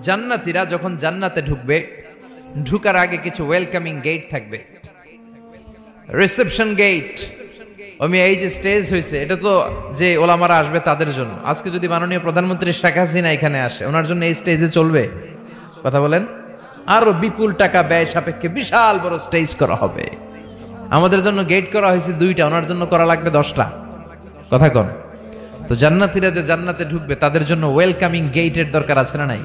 জান্নাতীরা যখন জান্নাতে ঢুকবে, ঢুকার আগে কিছু ওয়েলকামিং গেট থাকবে, রিসেপশন গেট। এই যে স্টেজ হয়েছে, এটা তো যে ওলামারা আসবে তাদের জন্য। আজকে যদি মাননীয় প্রধানমন্ত্রী শেখ হাসিনা এখানে আসে, ওনার জন্য এই স্টেজে চলবে? কথা বলেন। আরো বিপুল টাকা ব্যয় সাপেক্ষে বিশাল বড় স্টেজ করা হবে। আমাদের জন্য গেট করা হয়েছে 2টা, ওনার জন্য করা লাগবে 10টা। কথা কন। তো জান্নাতীরা যে জান্নাতে ঢুকবে তাদের জন্য ওয়েলকামিং গেটের দরকার আছে না নাই?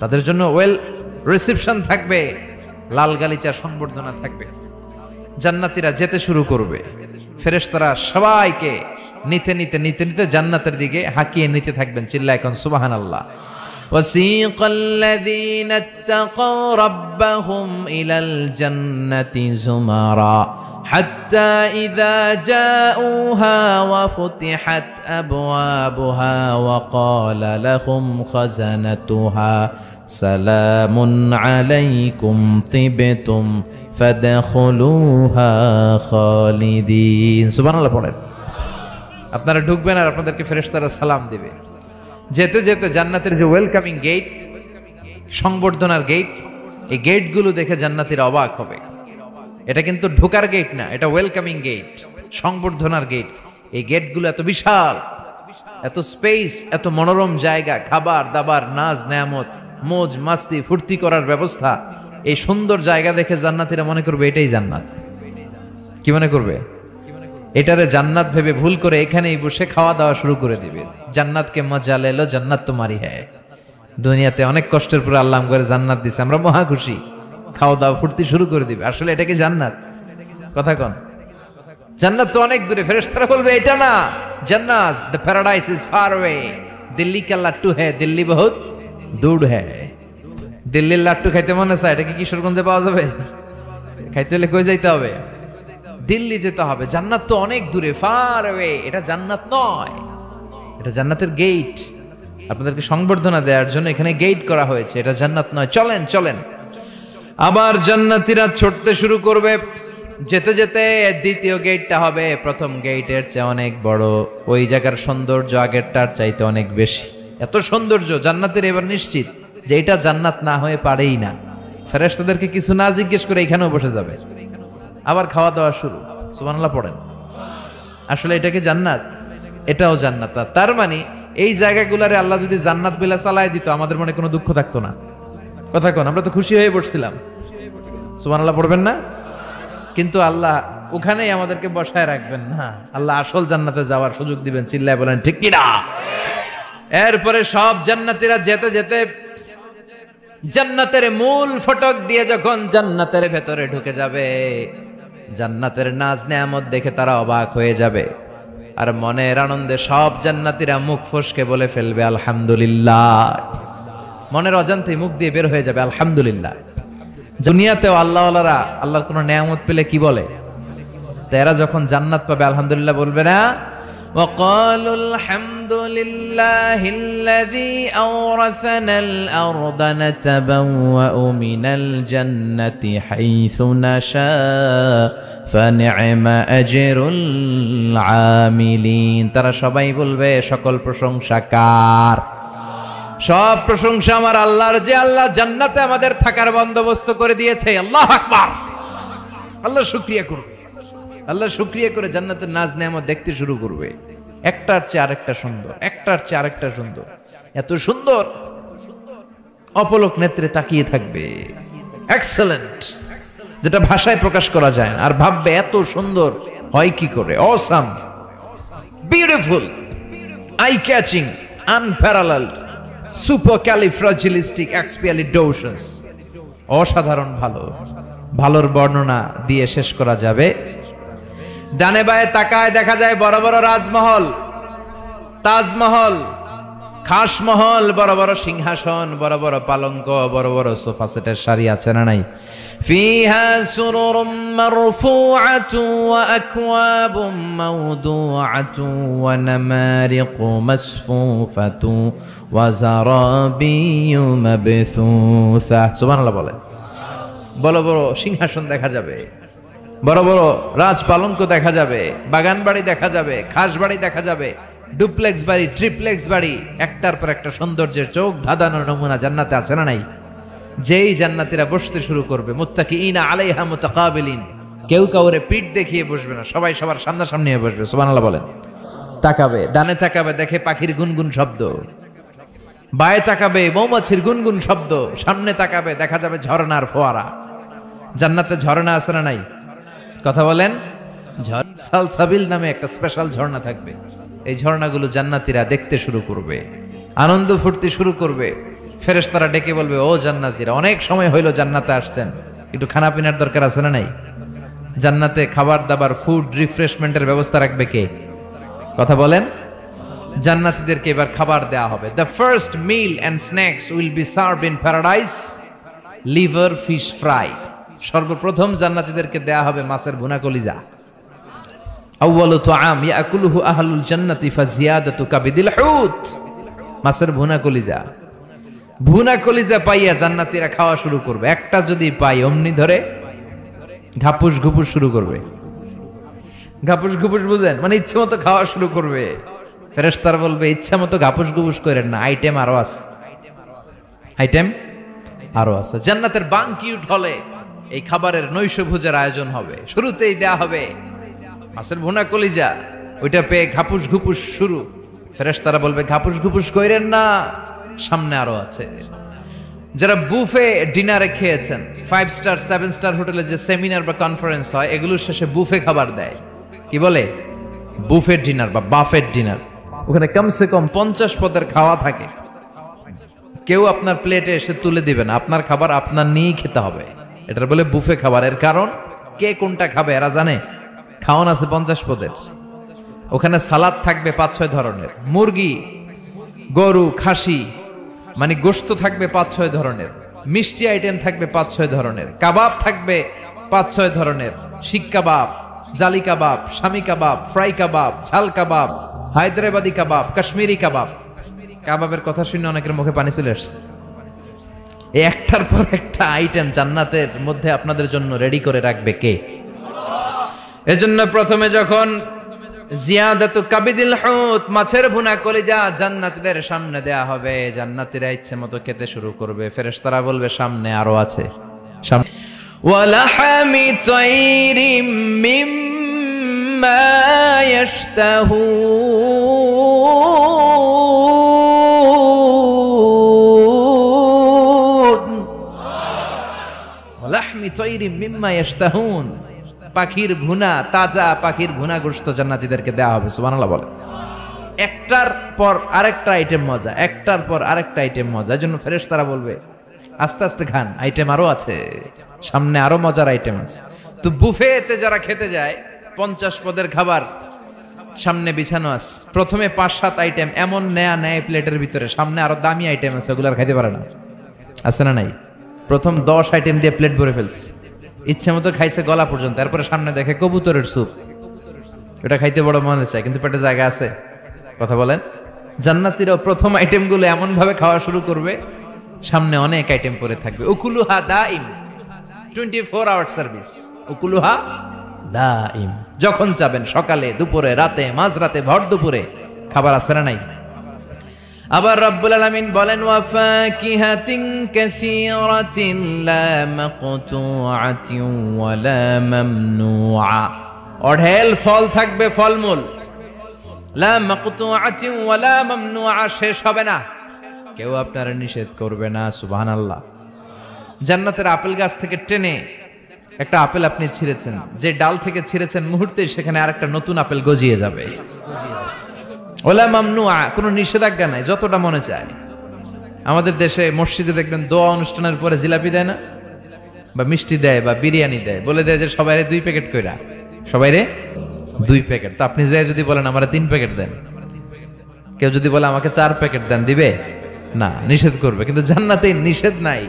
তাদের জন্য রিসেপশন থাকবে, লাল গালিচার সংবর্ধনা থাকবে। জান্নাতীরা যেতে শুরু করবে, ফেরেশতারা সবাইকে নিতে নিতে নিতে নিতে জান্নাতের দিকে হাঁকিয়ে নিতে থাকবেন। চিল্লায় এখন সুবহানাল্লাহ। وسيق الذين اتقوا ربهم إلى الجنة زمرا حتى إذا جاءوها وفتحت أبوابها وقال لهم خزنتها سلام عليكم طبتم فادخلوها خالدين। সুবহানাল্লাহ পড়েন। আপনারা ঢুকবেন আর আপনাদেরকে ফেরেশতারা সালাম দিবে। যেতে যেতে জান্নাতের যে ওয়েলকামিং গেট, সংবর্ধনার গেট, এই গেটগুলো দেখে জান্নাতীরা অবাক হবে। এটা কিন্তু ঢোকার গেট না, এটা ওয়েলকামিং গেট, সংবর্ধনার গেট। এই গেটগুলো এত বিশাল, এত স্পেস, এত মনোরম জায়গা, খাবার দাবার, নাজ নেয়ামত, মোজ মাস্তি, ফুর্তি করার ব্যবস্থা। এই সুন্দর জায়গা দেখে জান্নাতীরা মনে করবে এটাই জান্নাত। কি মনে করবে? এটারে জান্নাত ভেবে ভুল করে এখানেই বসে খাওয়া দাওয়া শুরু করে দিবে। জান্নাতকে মজা লেলো, জান্নাত তোমারই হ্যায়। দুনিয়াতে অনেক কষ্টের পরে আল্লাহ করে জান্নাত দিছে, আমরা মহা খুশি, খাওয়া দাওয়া ফুর্তি শুরু করে দিবে। আসলে এটা কি জান্নাত? কথা কন। জান্নাত তো অনেক দূরে। ফেরেশতারা বলবে এটা না জান্নাত, the paradise is far away, Delhi কা লাট্টু হ্যায়, দিল্লি বহুত দূর হ্যায়। দিল্লির লাট্টু খাইতে মনে চায়, এটা কি কিশোরগঞ্জে পাওয়া যাবে? খাইতে হলে কই যাইতে হবে? দিল্লি যেতে হবে। জান্নাত তো অনেক দূরে, ফার অ্যাওয়ে। এটা জান্নাত নয়, এটা জান্নাতের গেট। আপনাদেরকে সংবর্ধনা দেওয়ার জন্য এখানে গেট করা হয়েছে, এটা জান্নাত নয়। চলেন চলেন। আবার জান্নাতীরা ছুটতে শুরু করবে। যেতে যেতে দ্বিতীয় গেটটা হবে প্রথম গেটের চেয়ে অনেক বড়। ওই জায়গার সৌন্দর্য আগেরটার চাইতে অনেক বেশি। এত সৌন্দর্য জান্নাতের এবার নিশ্চিত যে এটা জান্নাত না হয়ে পারেই না। ফেরেশতাদেরকে কিছু না জিজ্ঞেস করে এখানেও বসে যাবে। আবার খাওয়া দাওয়া শুরু। সুবহানাল্লাহ পড়েন। আসলে এটা কি জান্নাত? এটাও জান্নাত। তার মানে এই জায়গাগুলারে আল্লাহ যদি জান্নাত বলে চালায় দিত, আমাদের মনে কোনো দুঃখ থাকতো না। কথা কোন, আমরা তো খুশি হয়ে পড়ছিলাম। সুবহানাল্লাহ পড়বেন না? কিন্তু আল্লাহ ওখানেই আমাদেরকে বসায় রাখবেন না, আল্লাহ আসল জান্নাতে যাওয়ার সুযোগ দিবেন। চিল্লায় বলেন ঠিক কি না? এরপরে সব জান্নাতীরা যেতে যেতে জান্নাতের মূল ফটক দিয়ে যখন জান্নাতের ভেতরে ঢুকে যাবে, জান্নাতের নাজ নেয়ামত দেখে তারা অবাক হয়ে যাবে। আর মনের আনন্দে সব জান্নাতীরা মুখ ফসকে বলে ফেলবে আলহামদুলিল্লাহ। মনের অজান্তে মুখ দিয়ে বের হয়ে যাবে আলহামদুলিল্লাহ। দুনিয়াতেও আল্লাহওয়ালারা আল্লাহর কোনো নেয়ামত পেলে কি বলে? তারা যখন জান্নাত পাবে আলহামদুলিল্লাহ বলবে না? وقالوا الحمد لله الذي أورثنا الأرض نتبوأ من الجنة حيث نشاء فنعم أجر العاملين। তারা সবাই বলবে সকল প্রশংসা কার? সব প্রশংসা আমার আল্লাহর, যে আল্লাহ জান্নাতে আমাদের থাকার বন্দোবস্ত করে দিয়েছে। আল্লাহু আকবার। আল্লাহ শুকরিয়া করবে। আল্লাহ শুকরিয়া করে জান্নাতের নাজ নেয়ামত দেখতে শুরু করবে। একটার চেয়ে আরেকটা সুন্দর, একটার চেয়ে আরেকটা সুন্দর। এত সুন্দর অপলক নেত্রে তাকিয়ে থাকবে। এক্সেলেন্ট, যেটা ভাষায় প্রকাশ করা যায় না। আর ভাববে এত সুন্দর হয় কি করে? Awesome, beautiful, eye catching, unparalleled, supercalifragilisticexpialidocious. অসাধারণ ভালো। ভালোর বর্ণনা দিয়ে শেষ করা যাবে। ডানে বায়ে তাকায় দেখা যায় বড় বড় রাজমহল, তাজমহল, খাসমহল, বড় বড় সিংহাসন, বড় বড় পালঙ্ক, বড় বড় সোফা সেটের সারি আছে না নাই? ফিহা সুরুরুম মারফুআতু ওয়া আকওয়াবুম মাওদুআতু ওয়া নামারিকু মাসফুফাতু ওয়া যারাবিয়্যু মাবথুসা। সুবহানাল্লাহ বলেন। বড় বড় সিংহাসন দেখা যাবে, বড় বড় রাজপালঙ্ক দেখা যাবে, বাগান বাড়ি দেখা যাবে, খাস বাড়ি দেখা যাবে, ডুপ্লেক্স বাড়ি, ট্রিপ্লেক্স বাড়ি, একটার পর একটা সৌন্দর্যের চোখ ধাঁধানো নমুনা জান্নাতে আছে না নাই? যেই জান্নাতীরা বসতে শুরু করবে, মুত্তাকিইনা আলাইহা মুতাকাবিলিন, কেউ কাউরে পিঠ দেখিয়ে বসবে না, সবাই সবার সামনাসামনি হয়ে বসবে। সুবহানাল্লাহ বলেন। তাকাবে, ডানে তাকাবে, দেখে পাখির গুনগুন শব্দ, বায়ে তাকাবে মৌমাছির গুনগুন শব্দ, সামনে তাকাবে দেখা যাবে ঝর্ণার ফোয়ারা। জান্নাতে ঝর্ণা আছে না নাই? কথা বলেন। সালসাবিল নামে একটা স্পেশাল ঝর্ণা থাকবে। এই ঝর্ণাগুলো জান্নাতীরা দেখতে শুরু করবে, আনন্দ ফুর্তি শুরু করবে। ফেরেশতারা ডেকে বলবে, ও জান্নাতীরা, অনেক সময় হইলো জান্নাতে আসছেন, একটু খানা পিনার দরকার আছে না নাই? জান্নাতে খাবার দাবার, ফুড রিফ্রেশমেন্টের ব্যবস্থা রাখবে কে? কথা বলেন। জান্নাতীদেরকে এবার খাবার দেয়া হবে। The first meal and snacks will be served in paradise liver fish fry. সর্বপ্রথম জান্নাতীদেরকে দেয়া হবে মাছের ভুনা কলিজা। আউয়ালু তুআম ইয়াকুলুহু আহলুল জান্নাতি ফাজিয়াদাতু কাবিদিল হুত। মাছের ভুনা কলিজা, ভুনা কলিজা পাইয়া জান্নাতীরা খাওয়া শুরু করবে। একটা যদি পাই অমনি ধরে ঘাপুস ঘুপুস শুরু করবে। ঘাপুস ঘুপুস বুঝেন? মানে ইচ্ছে মতো খাওয়া শুরু করবে। ফেরেশতারা বলবে, ইচ্ছা মতো ঘাপুস ঘুপুস করেন না, আইটেম আরো আছে, আইটেম আরো আছে। জান্নাতের বানকিউট হলে এই খাবারের নৈশভোজের আয়োজন হবে। শুরুতেই দেয়া হবে মাছের ভুনা কলিজা, ওইটা পেয়ে ঘাপুস ঘুপুস শুরু। ফেরেশতারা বলবে, ঘাপুস ঘুপুস কইরেন না, সামনে আরো আছে। যারা বুফে ডিনারে খেয়েছেন, 5 স্টার 7 স্টার হোটেলে যে সেমিনার বা কনফারেন্স হয়, এগুলোর শেষে বুফে খাবার দেয়। কি বলে? বুফে ডিনার বা বাফেট ডিনার। ওখানে কমসে কম 50 পদের খাওয়া থাকে। কেউ আপনার প্লেটে এসে তুলে দিবে না, আপনার খাবার আপনার নিয়েই খেতে হবে। এটার বলে বুফে খাবার। এর কারণ, কে কোনটা খাবে এরা জানে। খাওয়ান আছে 50 পদের। ওখানে সালাদ থাকবে 5-6 ধরনের, মুরগি, গরু, খাসি, মানে গোশত থাকবে 5-6 ধরনের, মিষ্টি আইটেম থাকবে 5-6 ধরনের, কাবাব থাকবে 5-6 ধরনের, শিক কাবাব, জালি কাবাব, শামি কাবাব, ফ্রাই কাবাব, ঝাল কাবাব, হায়দ্রাবাদি কাবাব, কাশ্মীরি কাবাব। কাবাবের কথা শুনে অনেকের মুখে পানি চলে আসছে। এই একটার পর একটা আইটেম জান্নাতের মধ্যে আপনাদের জন্য রেডি করে রাখবে কে? এজন্য প্রথমে যখন জিয়াদাতু কাবিদিল হুত, মাছের ভুনা কলিজা জান্নাতীদের সামনে দেয়া হবে, জান্নাতীরা ইচ্ছে মতো খেতে শুরু করবে। ফেরেশতারা বলবে, সামনে আরো আছে, সামনে। ওয়ালাহামি তাইরিম মিম্মা ইয়াশতাহুন, ওয়ালাহমি তাইরিম মিম্মা ইয়াশতাহুন। পাখির ভুনা, তাজা পাখির ভুনা গোশত জান্নাতীদেরকে দেওয়া হবে। সুবহানাল্লাহ বলে। একটার পর আরেকটা আইটেম মজা, একটার পর আরেকটা আইটেম মজা। এজন্য ফেরেশতারা বলবে, আস্তে আস্তে খান, আইটেম আরো আছে, সামনে আরো মজার আইটেম আছে। তো বুফেতে যারা খেতে যায়, 50 পদের খাবার সামনে বিছানো আছে। প্রথমে 5-7 আইটেম এমন নেয়া নেয় প্লেটের ভিতরে, সামনে আরো দামি আইটেম আছে, ওগুলো আর খাইতে পারে না। আছে না নাই? প্রথম 10 আইটেম দিয়ে প্লেট ভরে ফেলছে, ইচ্ছে মতো খাইছে গলা পর্যন্ত। তারপরে সামনে দেখে কবুতরের স্যুপ, এটা খাইতে বড় মনে চায়, কিন্তু পেটে জায়গা আছে। কথা বলেন। জান্নাতীরাও প্রথম আইটেম গুলো এমন ভাবে খাওয়া শুরু করবে, সামনে অনেক আইটেম পরে থাকবে। উকুলুহা দাইম, 24 আওয়ার সার্ভিস। উকুলুহা দাইম, যখন চাবেন, সকালে, দুপুরে, রাতে, মাঝরাতে, ভর দুপুরে খাবার আছে না নাই? আবার রব্বুল আলামিন বলেন, ওয়া ফাকিহাতিন কাসীরাতিন লা মাকতুআতিন ওয়া লা মামনুআ। অঢেল ফল থাকবে, ফলমূল। লা মাকতুআতিন ওয়া লা মামনুআ, শেষ হবে না, কেউ আপনারা নিষেধ করবে না। সুবহানাল্লাহ। জান্নাতের আপেল গাছ থেকে টেনে একটা আপেল আপনি ছিঁড়েছেন, যে ডাল থেকে ছিঁড়েছেন মুহূর্তে সেখানে আরেকটা নতুন আপেল গজিয়ে যাবে। ওলা মামনুআ, কোনো নিষেধাজ্ঞা নাই, যতটা মনে চায়। আমাদের দেশে মসজিদে দেখবেন দোয়া অনুষ্ঠানের পরে জিলাপি দেয় না, বা মিষ্টি দেয়, বা বিরিয়ানি দেয়, বলে দেয় যে সবাইরে 2 প্যাকেট কইরা, সবাইরে 2 প্যাকেট। তো আপনি যাই যদি বলেন আমারে 3 প্যাকেট দেন, কেউ যদি বলে আমাকে 4 প্যাকেট দেন, দিবে না, নিষেধ করবে। কিন্তু জান্নাতে নিষেধ নাই,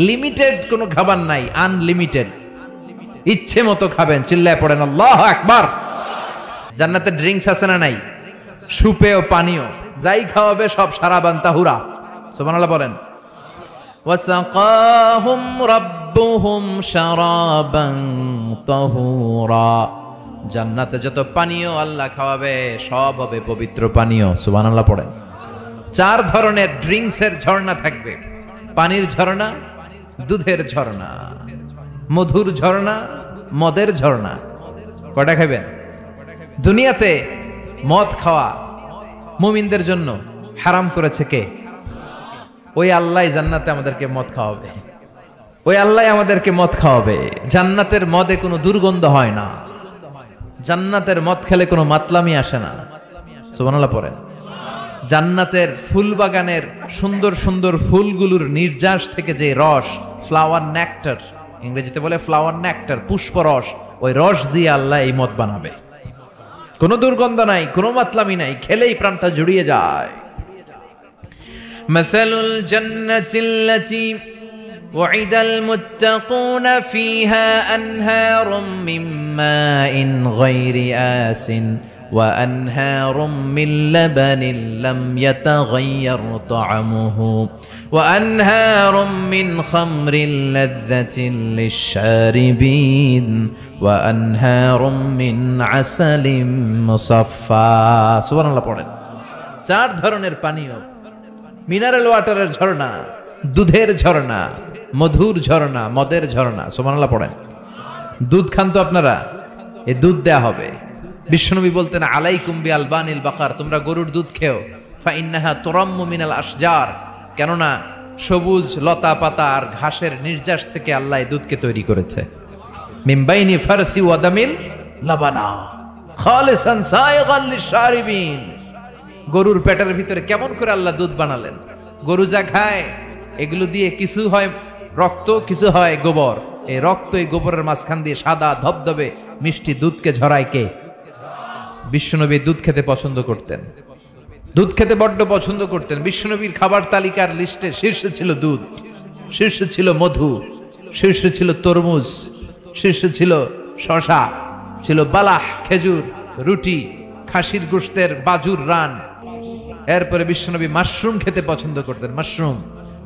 লিমিটেড কোনো খাবার নাই, আনলিমিটেড, ইচ্ছে মতো খাবেন। চিল্লায় পড়েন আল্লাহু আকবার। জান্নাতে ড্রিঙ্কস আছে না নাই? সুপেয় পানীয়, যাই খাওয়াবে সব সারাবান তাহুরা। সুবহানাল্লাহ বলেন। ওয়াসাকাহুম রাব্বুহুম শারাবান তাহুরা জান্নাতে যত পানীয় আল্লাহ খাওয়াবে সব হবে পবিত্র পানীয়। সুবহানাল্লাহ পড়েন। 4 ধরনের ড্রিঙ্কসের ঝর্ণা থাকবে। পানির ঝর্ণা, দুধের ঝর্ণা, মধুর ঝর্ণা, মদের ঝর্ণা। কয়টা খাবেন? দুনিয়াতে মদ খাওয়া মুমিনদের জন্য হারাম করেছে কে? ওই আল্লাহ জান্নাতে আমাদেরকে মদ খাওয়াবে। ওই আল্লাহ আমাদেরকে মদ খাওয়াবে। জান্নাতের মদে কোনো দুর্গন্ধ হয় না। জান্নাতের মদ খেলে কোনো মাতলামি আসে না। সুবহানাল্লাহ পড়েন। জান্নাতের ফুল বাগানের সুন্দর সুন্দর ফুলগুলোর নির্যাস থেকে যে রস, ফ্লাওয়ার নেক্টার, ইংরেজিতে বলে ফ্লাওয়ার নেক্টার, পুষ্পরস, ওই রস দিয়ে আল্লাহ এই মদ বানাবে। কোনো দুর্গন্ধ নাই, কোনো মাতলামি নাই, খেলেই প্রাণটা জুড়িয়ে যায়। মাসালুল জান্নাতিল্লাতী ওয়াইদাল মুত্তাকুনা ফিহা আনহারুম মিন মাইন গায়রি আসিন ওয়া আনহারুম মিন লাবানিন লাম ইয়াতাগায়্যার তা'আমুহু ওয়া আনহারুম মিন খামরিন লাযযাতিন লিশ-শারিবিন ওয়া আনহারুম মিন আসালিম মুসাফফা। সুবহানাল্লাহ পড়েন। 4 ধরনের পানীয়, মিনারেল ওয়াটারের ঝর্ণা, দুধের ঝর্ণা, মধুর ঝর্ণা, মদের ঝর্ণা। সুবহানাল্লাহ পড়েন। দুধ খান তো আপনারা, এই দুধ দেয়া হবে। বিশ্বনবী বলতেন আলাইকুম বি আলবানিল বাকার, তোমরা গরুর দুধ খেও। ফা ইন্নাহা তুরাম্মু মিনাল আশজার, কেননা সবুজ লতা পাতা আর ঘাসের নির্যাস থেকে আল্লাহ এই দুধকে তৈরি করেছে। মিন বাইনি ফারসি ওয়া দামিল লাবানা খালিসান সায়গান লিশ-শারিবিন। গরুর পেটের ভিতরে কেমন করে আল্লাহ দুধ বানালেন? গরু যা খায় এগুলো দিয়ে কিছু হয় রক্ত, কিছু হয় গোবর। এই রক্ত এই গোবরের মাঝখান দিয়ে সাদা ধবধবে মিষ্টি দুধকে ঝরায় কে? বিশ্বনবী দুধ খেতে পছন্দ করতেন। দুধ খেতে বড্ড পছন্দ করতেন। বিশ্বনবীর খাবার তালিকার লিস্টে শীর্ষে ছিল দুধ, শীর্ষে ছিল মধু, শীর্ষে ছিল তরমুজ, শীর্ষে ছিল শশা, ছিল বালাহ খেজুর, রুটি, খাসির গোশতের বাজুর রান। এরপরে বিশ্বনবী মাশরুম খেতে পছন্দ করতেন। মাশরুম।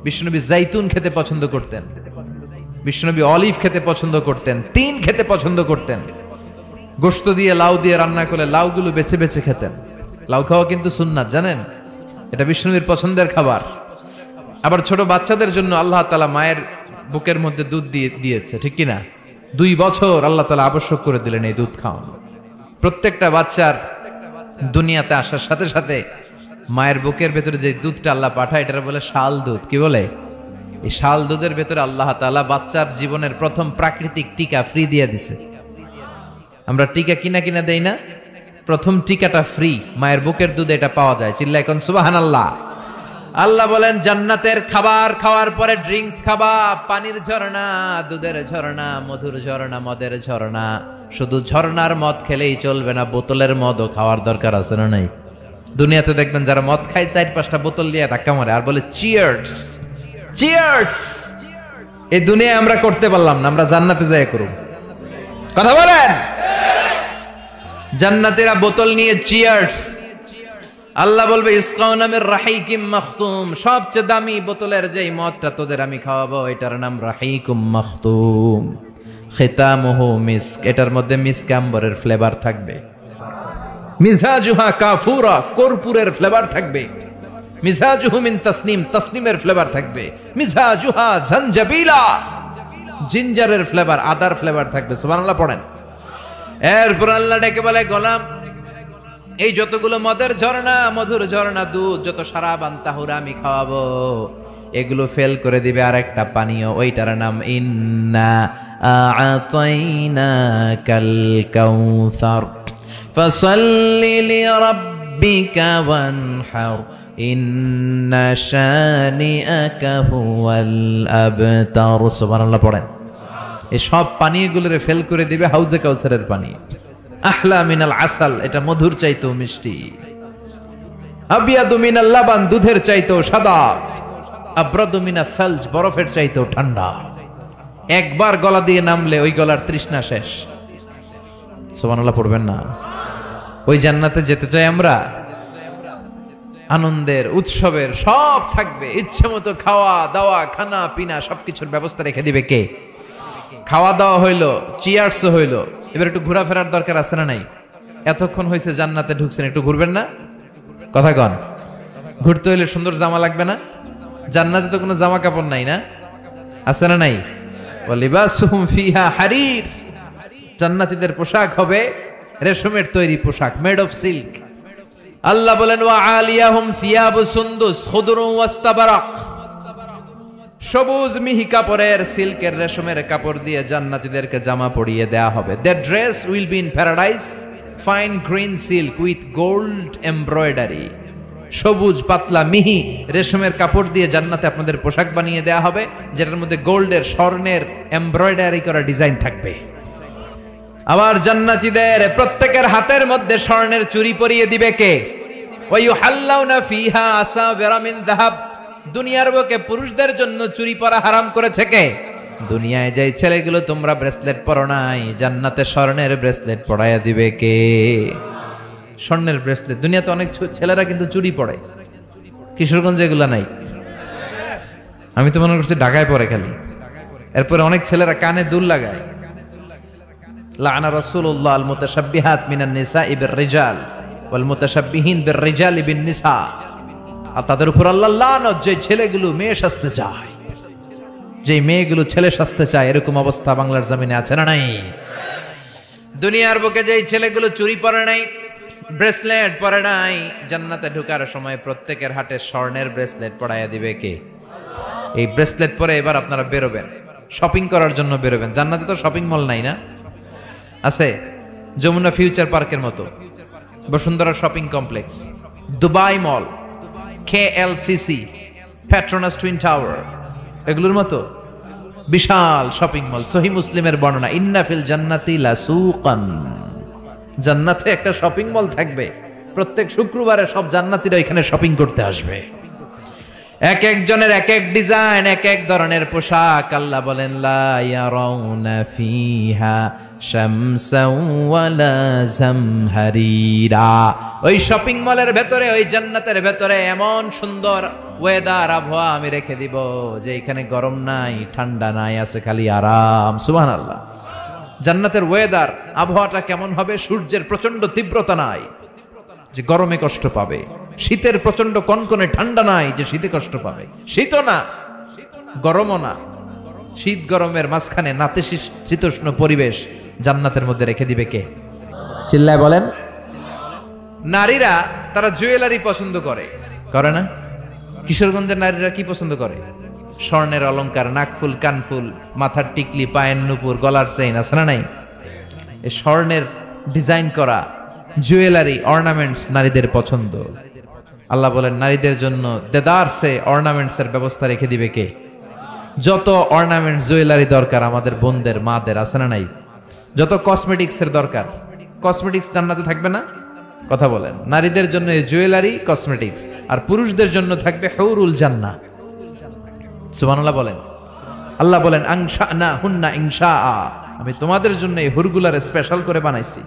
বিশ্বনবী জাইতুন খেতে পছন্দ করতেন। বিশ্বনবী অলিভ খেতে পছন্দ করতেন। তিন খেতে পছন্দ করতেন। গোশত দিয়ে লাউ দিয়ে রান্না করলে লাউগুলো বেছে বেছে খেতেন। লাউ খাওয়া কিন্তু সুন্নাত, জানেন? এটা বিশ্বনবীর পছন্দের খাবার। আবার ছোট বাচ্চাদের জন্য আল্লাহ তাআলা মায়ের বুকের মধ্যে দুধ দিয়েছে, ঠিক কিনা? 2 বছর আল্লাহ তাআলা আবশ্যক করে দিলেন এই দুধ খাওয়ানো। প্রত্যেকটা বাচ্চার দুনিয়াতে আসার সাথে সাথে মায়ের বুকের ভেতরে যে দুধটা আল্লাহ পাঠায় এটা বলে শাল দুধ। কি বলে? এই শাল দুধের ভেতরে আল্লাহ তাআলা বাচ্চার জীবনের প্রথম প্রাকৃতিক টিকা ফ্রি দিয়ে দিছে। আমরা টিকা কিনা দেই না, প্রথম টিকাটা ফ্রি। মায়ের বুকের দুধে এটা পাওয়া যায়। চিল্লায় কোন সুবহানাল্লাহ। আল্লাহ বলেন জান্নাতের খাবার খাওয়ার পরে ড্রিঙ্কস খাবা, পানির ঝর্ণা, দুধের ঝর্ণা, মধুর ঝর্ণা, মদের ঝর্ণা। শুধু ঝর্ণার মদ খেলেই চলবে না, বোতলের মদও খাওয়ার দরকার আছে না নাই? দুনিয়াতে দেখবেন যারা মদ খায় 4-5টা বোতল দিয়ে ধাক্কা মারে আর বলে চিয়ার্স চিয়ার্স। এই দুনিয়ায় আমরা করতে পারলাম না, আমরা জান্নাতে যাই করুন। কথা বলেন। জান্নাতীরা বোতল নিয়ে চিয়ার্স। আল্লাহ বলবে ইসকাউনা মির রাহিকিম মাখতুম, সবচেয়ে দামি বোতলের যেই মদটা তোদের আমি খাওয়াবো এটার নাম রাহিকুম মাখতুম, খিতামুহু মিস্ক, এটার মধ্যে মিস্ক আম্বরের ফ্লেভার থাকবে। মিজাজুহা কাফুরা, কর্পূরের ফ্লেভার থাকবে। মিজাজুহু মিন তাসনিম, তাসনিমের ফ্লেভার থাকবে। মিজাজুহা জানজাবিলা, জিঞ্জারের ফ্লেভার, আদার ফ্লেভার থাকবে। সুবহানাল্লাহ পড়েন। এরপর আল্লাহ ডেকে বলে গোলাম এই যতগুলো মদের ঝর্ণা, মধুর ঝর্ণা, দুধ, যত সারাবান তাহুরা আমি খাওয়াবো, এগুলো ফেল করে দিবে আরেকটা পানীয়, ওইটার নাম ইন্না আ'তাইনাকাল কাউসার ফাসাল্লি লিরাব্বিকা ওয়ানহার ইন্না শানিআকা হুয়াল আবতার। সুবহানাল্লাহ পড়েন। এই সব পানীয়গুলোরে ফেল করে দিবে হাউজে কাউসারের পানি। আহলা মিনাল আসাল, এটা মধুর চাইতেও মিষ্টি। আবিয়াদু মিনাল লাবান, দুধের চাইতেও সাদা। আবরাদু মিনাস সালজ, বরফের চাইতেও ঠান্ডা। একবার গলা দিয়ে নামলে ওই গলার তৃষ্ণা শেষ। সুবহানাল্লাহ পড়বেন না? ওই জান্নাতে যেতে চাই আমরা। আনন্দের, উৎসবের সব থাকবে, ইচ্ছে মতো খাওয়া দাওয়া, খানা পিনা সবকিছুর ব্যবস্থা রেখে দিবে কে? খাওয়া দাওয়া হইলো, চিয়ার্স হইলো, এবার একটু ঘোরাফেরার দরকার আছে না নাই? এতক্ষণ হয়েছে জান্নাতে ঢুকছেন, একটু ঘুরবেন না? কথা কন। ঘুরতে হইলে সুন্দর জামা লাগবে না? জান্নাতে তো কোনো জামা কাপড় নাই, না আছে না নাই? ওয়ালিবাসুহুম ফিহা হারির, জান্নাতীদের পোশাক হবে রেশমের তৈরি পোশাক, মেড অফ সিল্ক। আল্লাহ বলেন ওয়া আলিয়াহুম সিয়াবু সুন্দুস খুদরুন ওয়াস্তাবারাক, সবুজ মিহি কাপড়ের সিল্কের রেশমের কাপড় দিয়ে জান্নাতীদেরকে জামা পরিয়ে দেয়া হবে। That dress will be in paradise fine green silk with gold embroidery, সবুজ পাতলা মিহি রেশমের কাপড় দিয়ে জান্নাতে আপনাদের পোশাক বানিয়ে দেয়া হবে, যেটার মধ্যে গোল্ডের স্বর্ণের এমব্রয়ডারি করা ডিজাইন থাকবে। আবার জান্নাতীদের প্রত্যেকের হাতের মধ্যে স্বর্ণের চুড়ি পরিয়ে দিবে কে? ওয়ায়ুহাল্লাউনা ফিহা আসাবিরা মিন যাহাব, দুনিয়ার বুকে পুরুষদের জন্য চুড়ি পরা হারাম করেছে কে? দুনিয়ায় যে ছেলেগুলো তোমরা ব্রেসলেট পরো নাই, জান্নাতে স্বর্ণের ব্রেসলেট পরাইয়া দিবে কে? স্বর্ণের ব্রেসলেট। দুনিয়াতে অনেক ছেলেরা কিন্তু চুড়ি পরে, কিশোরগঞ্জে এগুলা নাই। আমি তো মনে করছি ঢাকায় পরে খালি। এরপরে অনেক ছেলেরা কানে দুল লাগায়। লাআনা রাসূলুল্লাহ আল মুতাশাব্বিহাত মিনান নিসাই বির রিজাল ওয়াল মুতাশাব্বিহিন বির রিজালি বিন নিসা, আর তাদের উপর আল্লাহ লানত, যে ছেলেগুলো মেয়ে সাজতে চায়, যে মেয়েগুলো ছেলে সাজতে চায়, এরকম অবস্থা বাংলার জমিনে আছে না নাই? দুনিয়ার বুকে যে ছেলেগুলো চুরি পরে নাই, ব্রেসলেট পরে নাই, জান্নাতে ঢোকার সময় প্রত্যেকের হাতে স্বর্ণের ব্রেসলেট পরাইয়া দিবে কে? এই ব্রেসলেট পরে এবার আপনারা বেরোবেন, শপিং করার জন্য বেরোবেন। জান্নাতে তো শপিং মল নাই, না আছে? যমুনা ফিউচার পার্কের মতো, বসুন্ধরা শপিং কমপ্লেক্স, দুবাই মল, KLCC, পেট্রোনাস টুইন টাওয়ার, এগুলোর মতো বিশাল শপিং মল। সহিহ মুসলিমের বর্ণনা, ইন্না ফিল জান্নাতি লাসুকান, জান্নাতে একটা শপিং মল থাকবে। প্রত্যেক শুক্রবারে সব জান্নাতীরা এখানে শপিং করতে আসবে। এক একজনের এক এক ডিজাইন, এক এক ধরনের পোশাক। আল্লাহ বলেন লা ইয়ারাউনা ফিহা শামসাও ওয়ালা জামহারিরা, ওই শপিং মলের ভেতরে, ওই জান্নাতের ভেতরে এমন সুন্দর ওয়েদার, আবহাওয়া আমি রেখে দিব যে এখানে গরম নাই, ঠান্ডা নাই, আছে খালি আরাম। সুবহানাল্লাহ। জান্নাতের ওয়েদার, আবহাওয়াটা কেমন হবে? সূর্যের প্রচন্ড তীব্রতা নাই যে গরমে কষ্ট পাবে, শীতের প্রচন্ড কনকনে ঠান্ডা নাই যে শীতে কষ্ট পাবে, শীতও না গরমও না, শীত গরমের মাঝখানে নাতিশীতোষ্ণ পরিবেশ জান্নাতের মধ্যে রেখে দিবে কে? চিল্লায় বলেন। নারীরা তারা জুয়েলারি পছন্দ করে, করে না? কিশোরগঞ্জের নারীরা কি পছন্দ করে? স্বর্ণের অলংকার, নাকফুল, কানফুল, মাথার টিকলি, পায়ের নুপুর, গলার চেইন, আছে না নাই? এই স্বর্ণের ডিজাইন করা জুয়েলারি, অর্নামেন্টস নারীদের পছন্দ। আল্লাহ বলেন নারীদের জন্য দেদারসে অর্নামেন্টস এর ব্যবস্থা রেখে দিবে কে? যত অর্নামেন্টস জুয়েলারি দরকার আমাদের বোনদের, মাদের, আছে না নাই? যত কসমেটিক্স এর দরকার, কসমেটিক্স জান্নাতে থাকবে না? কথা বলেন। নারীদের জন্য এই জুয়েলারি, কসমেটিক্স, আর পুরুষদের জন্য থাকবে হুরুল জান্নাহ। সুবহানাল্লাহ বলেন। আল্লাহ বলেন আনশানা হুন্না ইনশা, আমি তোমাদের জন্য এই হুরগুলার স্পেশাল করে বানাইছি।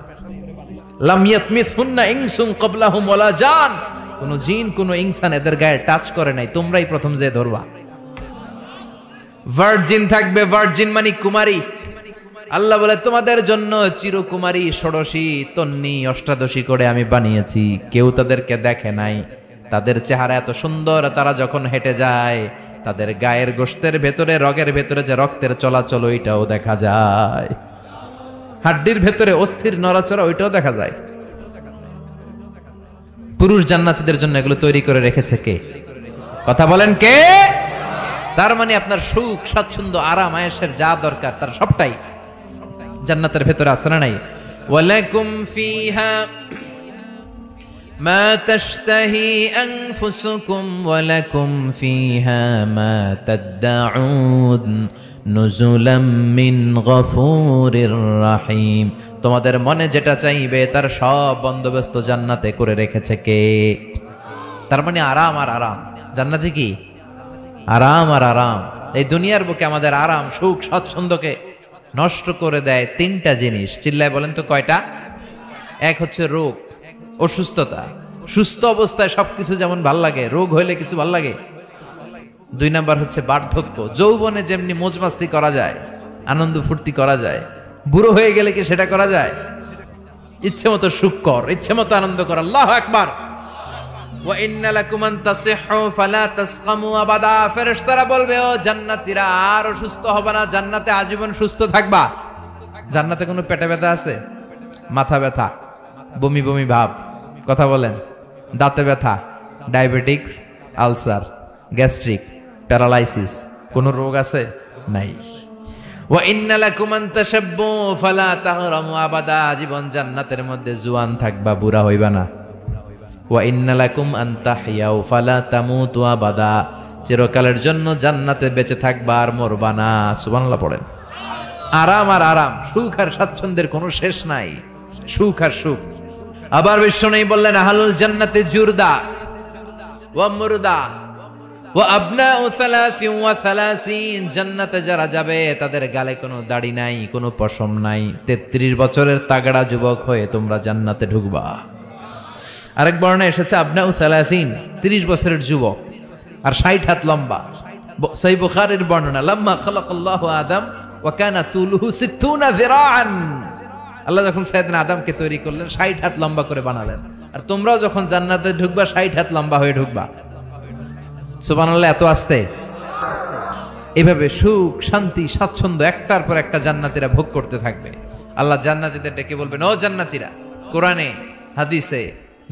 লাম ইয়াতমিসহুন্না ইনসুন ক্বাবলাহুম ওয়ালা জান, কোন জিন কোন ইনসান এদের গায়ে টাচ করে নাই, তোমরাই প্রথম যে ধরবা। ভার্জিন থাকবে, ভার্জিন মানে কুমারী। আল্লাহ বলে তোমাদের জন্য চিরকুমারী, ষোড়শী, তন্নি, অষ্টাদশী করে আমি বানিয়েছি, কেউ তাদেরকে দেখে নাই। তাদের চেহারা এত সুন্দর, তারা যখন হেঁটে যায় তাদের গায়ের গোশতের ভেতরে, রগের ভেতরে যে রক্তের চলাচল ওইটাও দেখা যায়, হাড্ডির ভেতরে অস্থির নড়াচড়া ওইটাও দেখা যায়। পুরুষ জান্নাতীদের জন্য এগুলো তৈরি করে রেখেছে কে? কথা বলেন কে? তার মানে আপনার সুখ, স্বাচ্ছন্দ্য, আরাম, আয়েশের যা দরকার তার সবটাই জান্নাতের ভেতরে আছে না নাই? ওয়ালাকুম ফিহা মা তাশতাহি আনফুসুকুম ওয়ালাকুম ফিহা মা তাদউন নুজুলাম মিন গফুরির রহিম, তোমাদের মনে যেটা চাইবে তার সব বন্দোবস্ত জান্নাতে করে রেখেছে কে? তার মানে আরাম আর আরাম। জান্নাতে কি? আরাম আর আরাম। এই দুনিয়ার বুকে আমাদের আরাম, সুখ, স্বাচ্ছন্দ্যকে নষ্ট করে দেয় তিনটা জিনিস। চিল্লায় বলেন তো কয়টা? এক হচ্ছে রোগ, অসুস্থতা। সুস্থ অবস্থায় সবকিছু যেমন ভাল লাগে, রোগ হইলে কিছু ভাল লাগে। দুই নাম্বার হচ্ছে বার্ধক্য। যৌবনে যেমনি মজমাস্তি করা যায়, আনন্দ ফুর্তি করা যায়, বুড়ো হয়ে গেলে কি সেটা করা যায়? ইচ্ছে মতো সুখ কর, ইচ্ছে মতো আনন্দ কর। আল্লাহু আকবার। ওয়া ইন্না লাকুম আন তাসিহু ফালা তাসকামু আবাদা। ফেরেশতারা বলবে, ও জান্নাতীরা, আর অসুস্থ হবে না, জান্নাতে আজীবন সুস্থ থাকবা। জান্নাতে কোনো পেটে ব্যথা আছে? মাথা ব্যথা, বমি বমি ভাব, কথা বলেন, দাঁতে ব্যথা, ডায়াবেটিক্স, আলসার, গ্যাস্ট্রিক, প্যারালাইসিস, কোন রোগ আছে? নাই। ওয়া ইন্না লাকুম আন তাশাব্বু ফালা তাহরামু আবাদা। জীবন জান্নাতের মধ্যে জোয়ান থাকবা, বুড়া হইবা না। ওয়া ইন্না লাকুম আন তাহইয়াউ ফালা তামুতু আবাদা। চিরকালের জন্য জান্নাতে বেঁচে থাকবা, আর মরবা না। সুবহানাল্লাহ পড়েন। আরাম আর আরাম, সুখ আর স্বাচ্ছন্দ্যের কোনো শেষ নাই, সুখ আর সুখ। আবার বিশ্বনবী বললেন, আহলুল জান্নাতে জুরদা ওয়া মুরদা ওয়া আবনাউ সালাসিন ওয়া সালাসিন। জান্নাতে যারা যাবে তাদের গালে কোনো দাড়ি নাই, কোনো পশম নাই। 33 বছরের তাগড়া যুবক হয়ে তোমরা জান্নাতে ঢুকবা। আরেক বর্ণনা এসেছে আবনাউ সালাসিন, 30 বছরের যুবক আর 60 হাত লম্বা। সহিহ বুখারীর বর্ণনা, লাম্মা খালাকাল্লাহু আদম ওয়া কানা তুলুহু 60 যিরাআন। আল্লাহ যখন সাইয়েদনা আদমকে তৈরি করলেন, 60 হাত লম্বা করে বানালেন। আর তোমরাও যখন জান্নাতে ঢুকবা 60 হাত লম্বা হয়ে ঢুকবা। সুবহানাল্লাহ। এত আস্তে এভাবে সুখ, শান্তি, স্বাচ্ছন্দ্য একটার পর একটা জান্নাতীরা ভোগ করতে থাকবে। আল্লাহ জান্নাতীদের ডেকে বলবেন, ও জান্নাতীরা, কোরআনে, হাদিসে,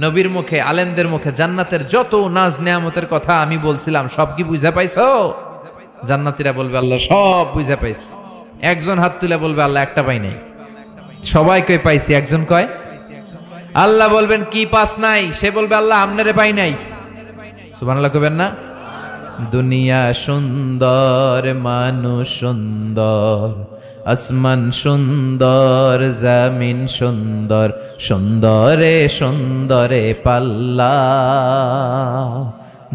নবীর মুখে, আলেমদের মুখে জান্নাতের যত নাজ নেয়ামতের কথা আমি বলছিলাম সব কি বুঝা পাইছো? জান্নাতীরা বলবে, আল্লাহ সব বুঝা পাইছি। একজন হাত তুলে বলবে, আল্লাহ একটা পাই নাই। সবাই কই পাইছি, একজন কয়। আল্লাহ বলবেন, কি পাস নাই? সে বলবে, আল্লাহ আমনেরে পাই নাই। সুবহানাল্লাহ কইবেন না? দুনিয়া সুন্দর, মানুষ সুন্দর, আসমান সুন্দর, জমিন সুন্দর, সুন্দরে সুন্দরে পাল্লা।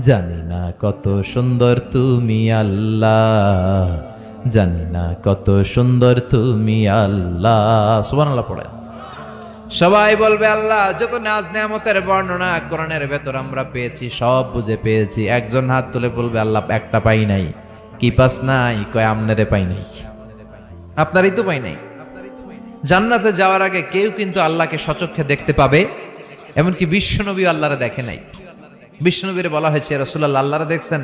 জানি না কত সুন্দর তুমি আল্লাহ, জানি না কত সুন্দর তুমি আল্লাহ। সুবহানাল্লাহ পড়েন। সবাই বলবে, আল্লাহ যত নাজ নেয়ামতের বর্ণনা কোরআনের ভেতর আমরা পেয়েছি সব বুঝে পেয়েছি। একজন হাত তুলে বলবে, আল্লাহ একটা পাই নাই। কি পাস নাই? কয় আমনেরে পাই নাই। আপনারই তো পাই নাই। জান্নাতে যাওয়ার আগে কেউ কিন্তু আল্লাহকে সচক্ষে দেখতে পাবে, এমনকি বিশ্বনবী আল্লাহরে দেখে নাই। বিশ্বনবীরে বলা হয়েছে, রাসূলুল্লাহ আল্লাহরে দেখছেন?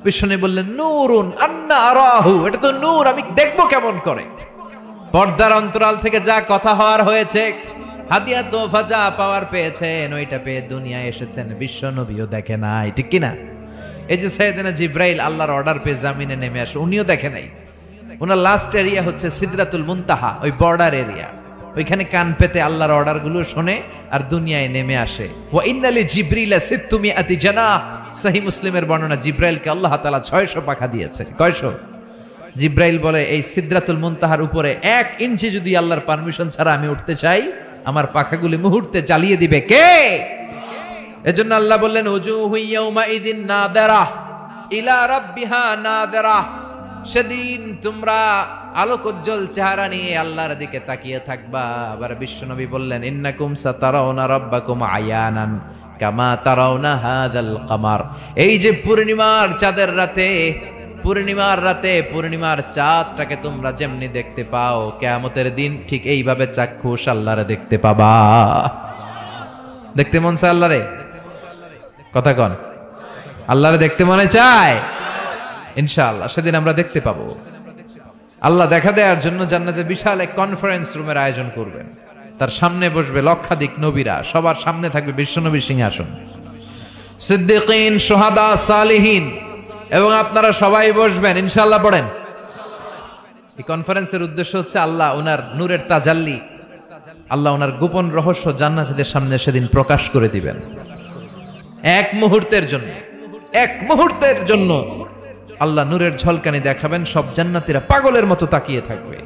বিশ্বনবী বললেন, নূরুন আন্না আরাহু। এটা তো নূর, আমি দেখবো কেমন করে? পর্দার অন্তরাল থেকে যা কথা হওয়ার হয়েছে, হাদিয়া তোফা যা পাওয়ার পেয়েছেন, ওইটা পেয়ে দুনিয়ায় এসেছেন, বিশ্বনবীও দেখে নাই। ঠিক কিনা? এই যে সাইয়েদনা জিব্রাইল আল্লাহর অর্ডার পেয়ে জামিনে নেমে আসে, উনিও দেখে নাই। ওনার লাস্ট এরিয়া হচ্ছে সিদরাতুল মুনতাহা, ওই বর্ডার এরিয়া। ওইখানে কান পেতে আল্লাহর অর্ডার গুলো শোনে আর দুনিয়ায় নেমে আসে। ওয়া ইন্নালি জিবরিলা সিত্তুমিআতি জানাহ। সহিহ মুসলিমের বর্ণনা, জিব্রাইলকে আল্লাহ তাআলা 600 পাখা দিয়েছে। কয়শো? জিব্রাইল বলে, এই সিদরাতুল মুনতাহার উপরে 1 ইঞ্চি যদি আল্লাহর পারমিশন ছাড়া আমি উঠতে চাই, আমার পাখাগুলি মুহূর্তে জ্বালিয়ে দিবে কে? এজন্য আল্লাহ বললেন, উজুহু ইয়াউমা ইযিন নাযিরা ইলা রাব্বিহা নাযিরা। সেদিন তোমরা আলোকোজ্জ্বল চেহারা নিয়ে আল্লাহর দিকে তাকিয়ে থাকবা। আবার বিশ্বনবী বললেন, ইন্নাকুম সাতারাউনা রাব্বাকুম আয়ানান কামা তারাউনা হাযাল কামার। এই যে পূর্ণিমার চাঁদের রাতে, পূর্ণিমার চাঁদটাকে তোমরা যেমনি দেখতে পাও, কিয়ামতের দিন ঠিক এইভাবে চাক্ষুষ আল্লাহরে দেখতে পাবা। দেখতে মন চায় আল্লাহরে? কথা কন, আল্লাহরে দেখতে মনে চায়? ইনশাআল্লাহ সেদিন আমরা দেখতে পাবো। আল্লাহ দেখা দেওয়ার জন্য জান্নাতে বিশাল এক কনফারেন্স রুমের আয়োজন করবেন। তার সামনে বসবে লক্ষাধিক নবীরা, সবার সামনে থাকবে বিশ্বনবীর সিংহাসন, সিদ্দিকিন, শুহাদা, সালিহিন, এবং আপনারা সবাই বসবেন। ইনশাআল্লাহ পড়েন। এই কনফারেন্সের উদ্দেশ্য হচ্ছে আল্লাহ ওনার নূরের তাজাল্লি, আল্লাহ ওনার গোপন রহস্য জান্নাতীদের সামনে সেদিন প্রকাশ করে দিবেন। এক মুহূর্তের জন্য আল্লাহ নূরের ঝলকানি দেখাবেন। সব জান্নাতীরা পাগলের মতো তাকিয়ে থাকবে,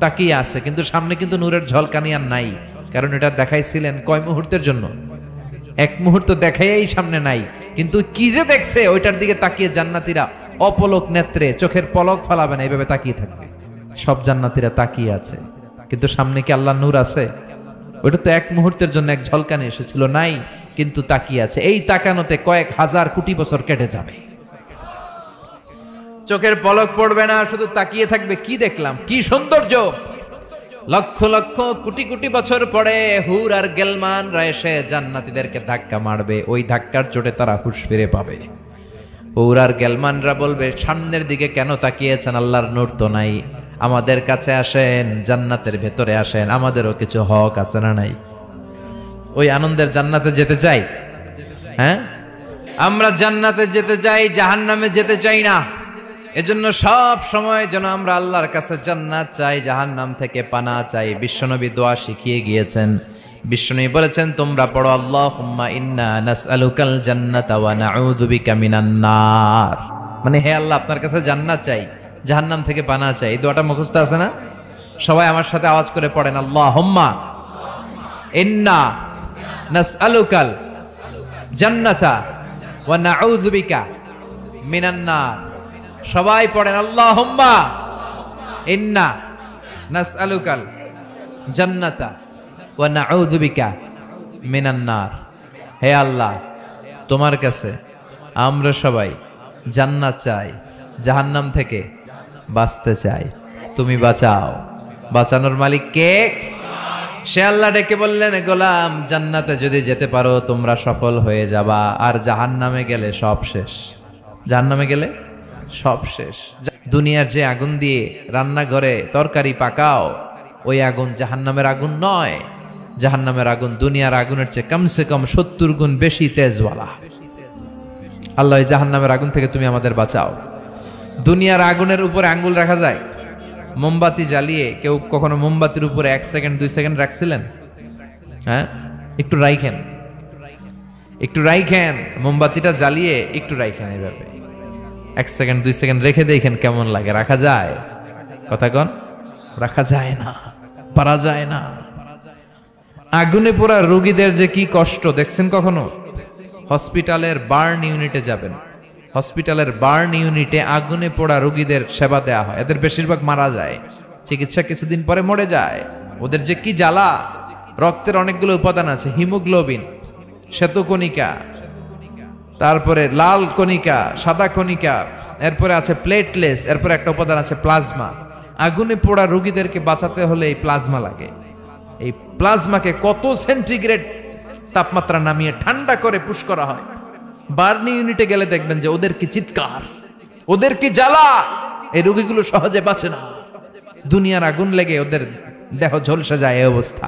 তাকিয়ে আছে, কিন্তু সামনে কিন্তু নূরের ঝলকানি আর নাই। কারণ এটা দেখাইছিলেন কয় মুহূর্তের জন্য? 1 মুহূর্ত দেখাই সামনে নাই, কিন্তু কি যে দেখছে ওইটার দিকে তাকিয়ে জান্নাতীরা অপলক নেত্রে, চোখের পলক ফালাবে না, এইভাবে তাকিয়ে থাকবে। সব জান্নাতীরা তাকিয়ে আছে, কিন্তু সামনে কি আল্লাহ নূর আছে? ওইটা তো 1 মুহূর্তের জন্য এক ঝলকানি এসেছিল, নাই, কিন্তু তাকিয়ে আছে। এই তাকানোতে কয়েক হাজার কোটি বছর কেটে যাবে, চোখের পলক পড়বে না, শুধু তাকিয়ে থাকবে। কি দেখলাম, কি সৌন্দর্য! লক্ষ লক্ষ কোটি কোটি বছর পরে হুর আর গেলমানরা এসে জান্নাতীদেরকে ধাক্কা মারবে, ওই ধাক্কার চোটে তারা হুঁশ ফিরে পাবে। হুর আর গেলমানরা বলবে, সামনের দিকে কেন তাকিয়েছেন? আল্লাহর নূর তো নাই, আমাদের কাছে আসেন, জান্নাতের ভেতরে আসেন, আমাদেরও কিছু হক আছে না নাই? ওই আনন্দের জান্নাতে যেতে চাই। হ্যাঁ, আমরা জান্নাতে যেতে চাই, জাহান্নামে যেতে চাই না। এজন্য সব সময় যেন আমরা আল্লাহর কাছে জান্নাত চাই, জাহান্নাম থেকে পানা চাই। বিশ্বনবী দোয়া শিখিয়ে গিয়েছেন। বিশ্বনবী বলেছেন, তোমরা পড়ো, আল্লাহুম্মা ইন্না নাসআলুকাল জান্নাতা ওয়া নাউযু বিকা মিনান নার। মানে হে আল্লাহ, আপনার কাছে জান্নাত চাই, জাহান্নাম থেকে পানা চাই। এই দোয়াটা মুখস্থ আছে না? সবাই আমার সাথে আওয়াজ করে পড়েন, আল্লাহুম্মা ইন্না নাসআলুকাল জান্নাতা ওয়া নাউযু বিকা মিনান নার। সবাই পড়েন, আল্লাহুম্মা ইন্না নাসআলুকাল জান্নাতা ওয়া নাউযু বিকা মিনান নার। হে আল্লাহ, তোমার কাছে আমরা সবাই জান্নাত চাই, জাহান্নাম থেকে বাঁচতে চাই, তুমি বাঁচাও। বাঁচানোর মালিক কে? সে আল্লাহ ডেকে বললেন, গোলাম, জান্নাতে যদি যেতে পারো তোমরা সফল হয়ে যাবা, আর জাহান্নামে গেলে সব শেষ। জাহান্নামে গেলে সব শেষ। দুনিয়ার যে আগুন দিয়ে রান্নাঘরে তরকারি পাকাও, ওই আগুন জাহান্নামের আগুন নয়। জাহান্নামের আগুন দুনিয়ার আগুনের চেয়ে কমসে কম 70 গুণ বেশি তেজওয়ালা। আল্লাহ, এই জাহান্নামের আগুন থেকে তুমি আমাদের বাঁচাও। দুনিয়ার আগুনের উপরে আঙ্গুল রাখা যায়? মোমবাতি জ্বালিয়ে কেউ কখনো মোমবাতির উপরে 1 সেকেন্ড 2 সেকেন্ড রাখছিলেন? হ্যাঁ, একটু রাইখেন, একটু রাইখেন, মোমবাতিটা জ্বালিয়ে একটু রাইখেন, এইভাবে 1 সেকেন্ড 2 সেকেন্ড রেখে দেখেন কেমন লাগে। রাখা যায়? কথা কন, রাখা যায় না, পারা যায় না। আগুনে পোড়া রোগীদের যে কি কষ্ট দেখছেন কখনো? হসপিটালের বার্ন ইউনিটে যাবেন, হসপিটালের বার্ন ইউনিটে আগুনে পোড়া রোগীদের সেবা দেওয়া হয়। এদের বেশিরভাগ মারা যায়, চিকিৎসা কিছুদিন পরে মরে যায়। ওদের যে কি জ্বালা! রক্তের অনেকগুলো উপাদান আছে, হিমোগ্লোবিন, শ্বেতকণিকা, তারপরে লাল কণিকা, সাদা কণিকা, এরপরে আছে প্লেটলেস, এরপরে একটা উপাদান আছে প্লাজমা। আগুনে পোড়া রোগীদেরকে বাঁচাতে হলে এই প্লাজমা লাগে। এই প্লাজমাকে কত সেন্টিগ্রেড তাপমাত্রা নামিয়ে ঠান্ডা করে পুশ করা হয়। বার্নি ইউনিটে গেলে দেখবেন যে ওদের কি চিৎকার, ওদের কি জ্বালা! এই রোগীগুলো সহজে বাঁচে না। দুনিয়ার আগুন লেগে ওদের দেহ ঝলসে যায়, এই অবস্থা।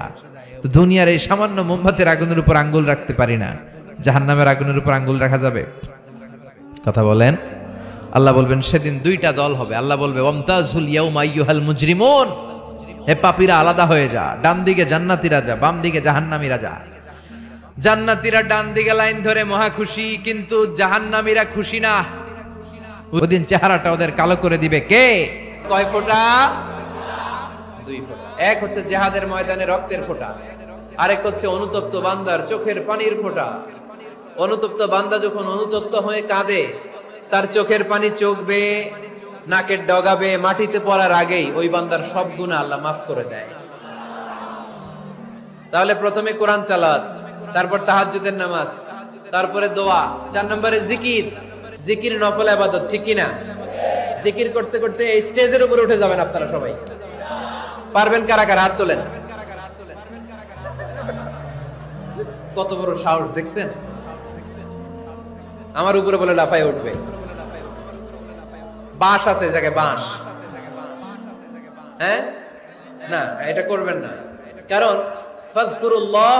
তো দুনিয়ার এই সামান্য মোমবাতির আগুনের উপর আঙ্গুল রাখতে পারি না, জাহান্নামের আগুনের উপর আঙ্গুল রাখা যাবে? কথা বলেন। আল্লাহ বলবেন সেদিন 2টা দল হবে। আল্লাহ বলবে, ওয়ামতাজুল ইয়াউমা আইয়ুহাল মুজরিমুন, হে পাপীরা আলাদা হয়ে যা। ডান দিকে জান্নাতীরা যা, বাম দিকে জাহান্নামীরা যা। জান্নাতীরা ডান দিকে লাইন ধরে মহা খুশি, কিন্তু জাহান্নামীরা খুশি না। ওদিন চেহারাটা ওদের কালো করে দিবে কে? কয় ফোঁটা? 2 ফোঁটা। এক হচ্ছে জিহাদের ময়দানে রক্তের ফোঁটা, আরেক হচ্ছে অনুতপ্ত বান্দার চোখের পানির ফোঁটা। অনুতপ্ত বান্দা যখন অনুতপ্ত হয়ে কাঁদে, তার চোখের পানি চোখ বেয়ে নাকের ডগাবে, মাটিতে পড়ার আগেই ওই বান্দার সব গুনাহ আল্লাহ মাফ করে দেয়। তাহলে প্রথমে কোরআন তেলাওয়াত, তারপর তাহাজ্জুদের নামাজ, তারপরে দোয়া, 4 নম্বরে জিকির। জিকির নফল ইবাদত, ঠিক কি না? জিকির করতে করতে এই স্টেজের উপরে উঠে যাবেন আপনারা সবাই। পারবেন কারা কারা? হাত তোলেন। কত বড় সাহস দেখছেন! আমার উপরে বলে লাফায় উঠবে। বাঁশ আছে জায়গায়, বাঁশ। হ্যাঁ, না, এটা করবেন না। কারণ ফাযকুরুল্লাহ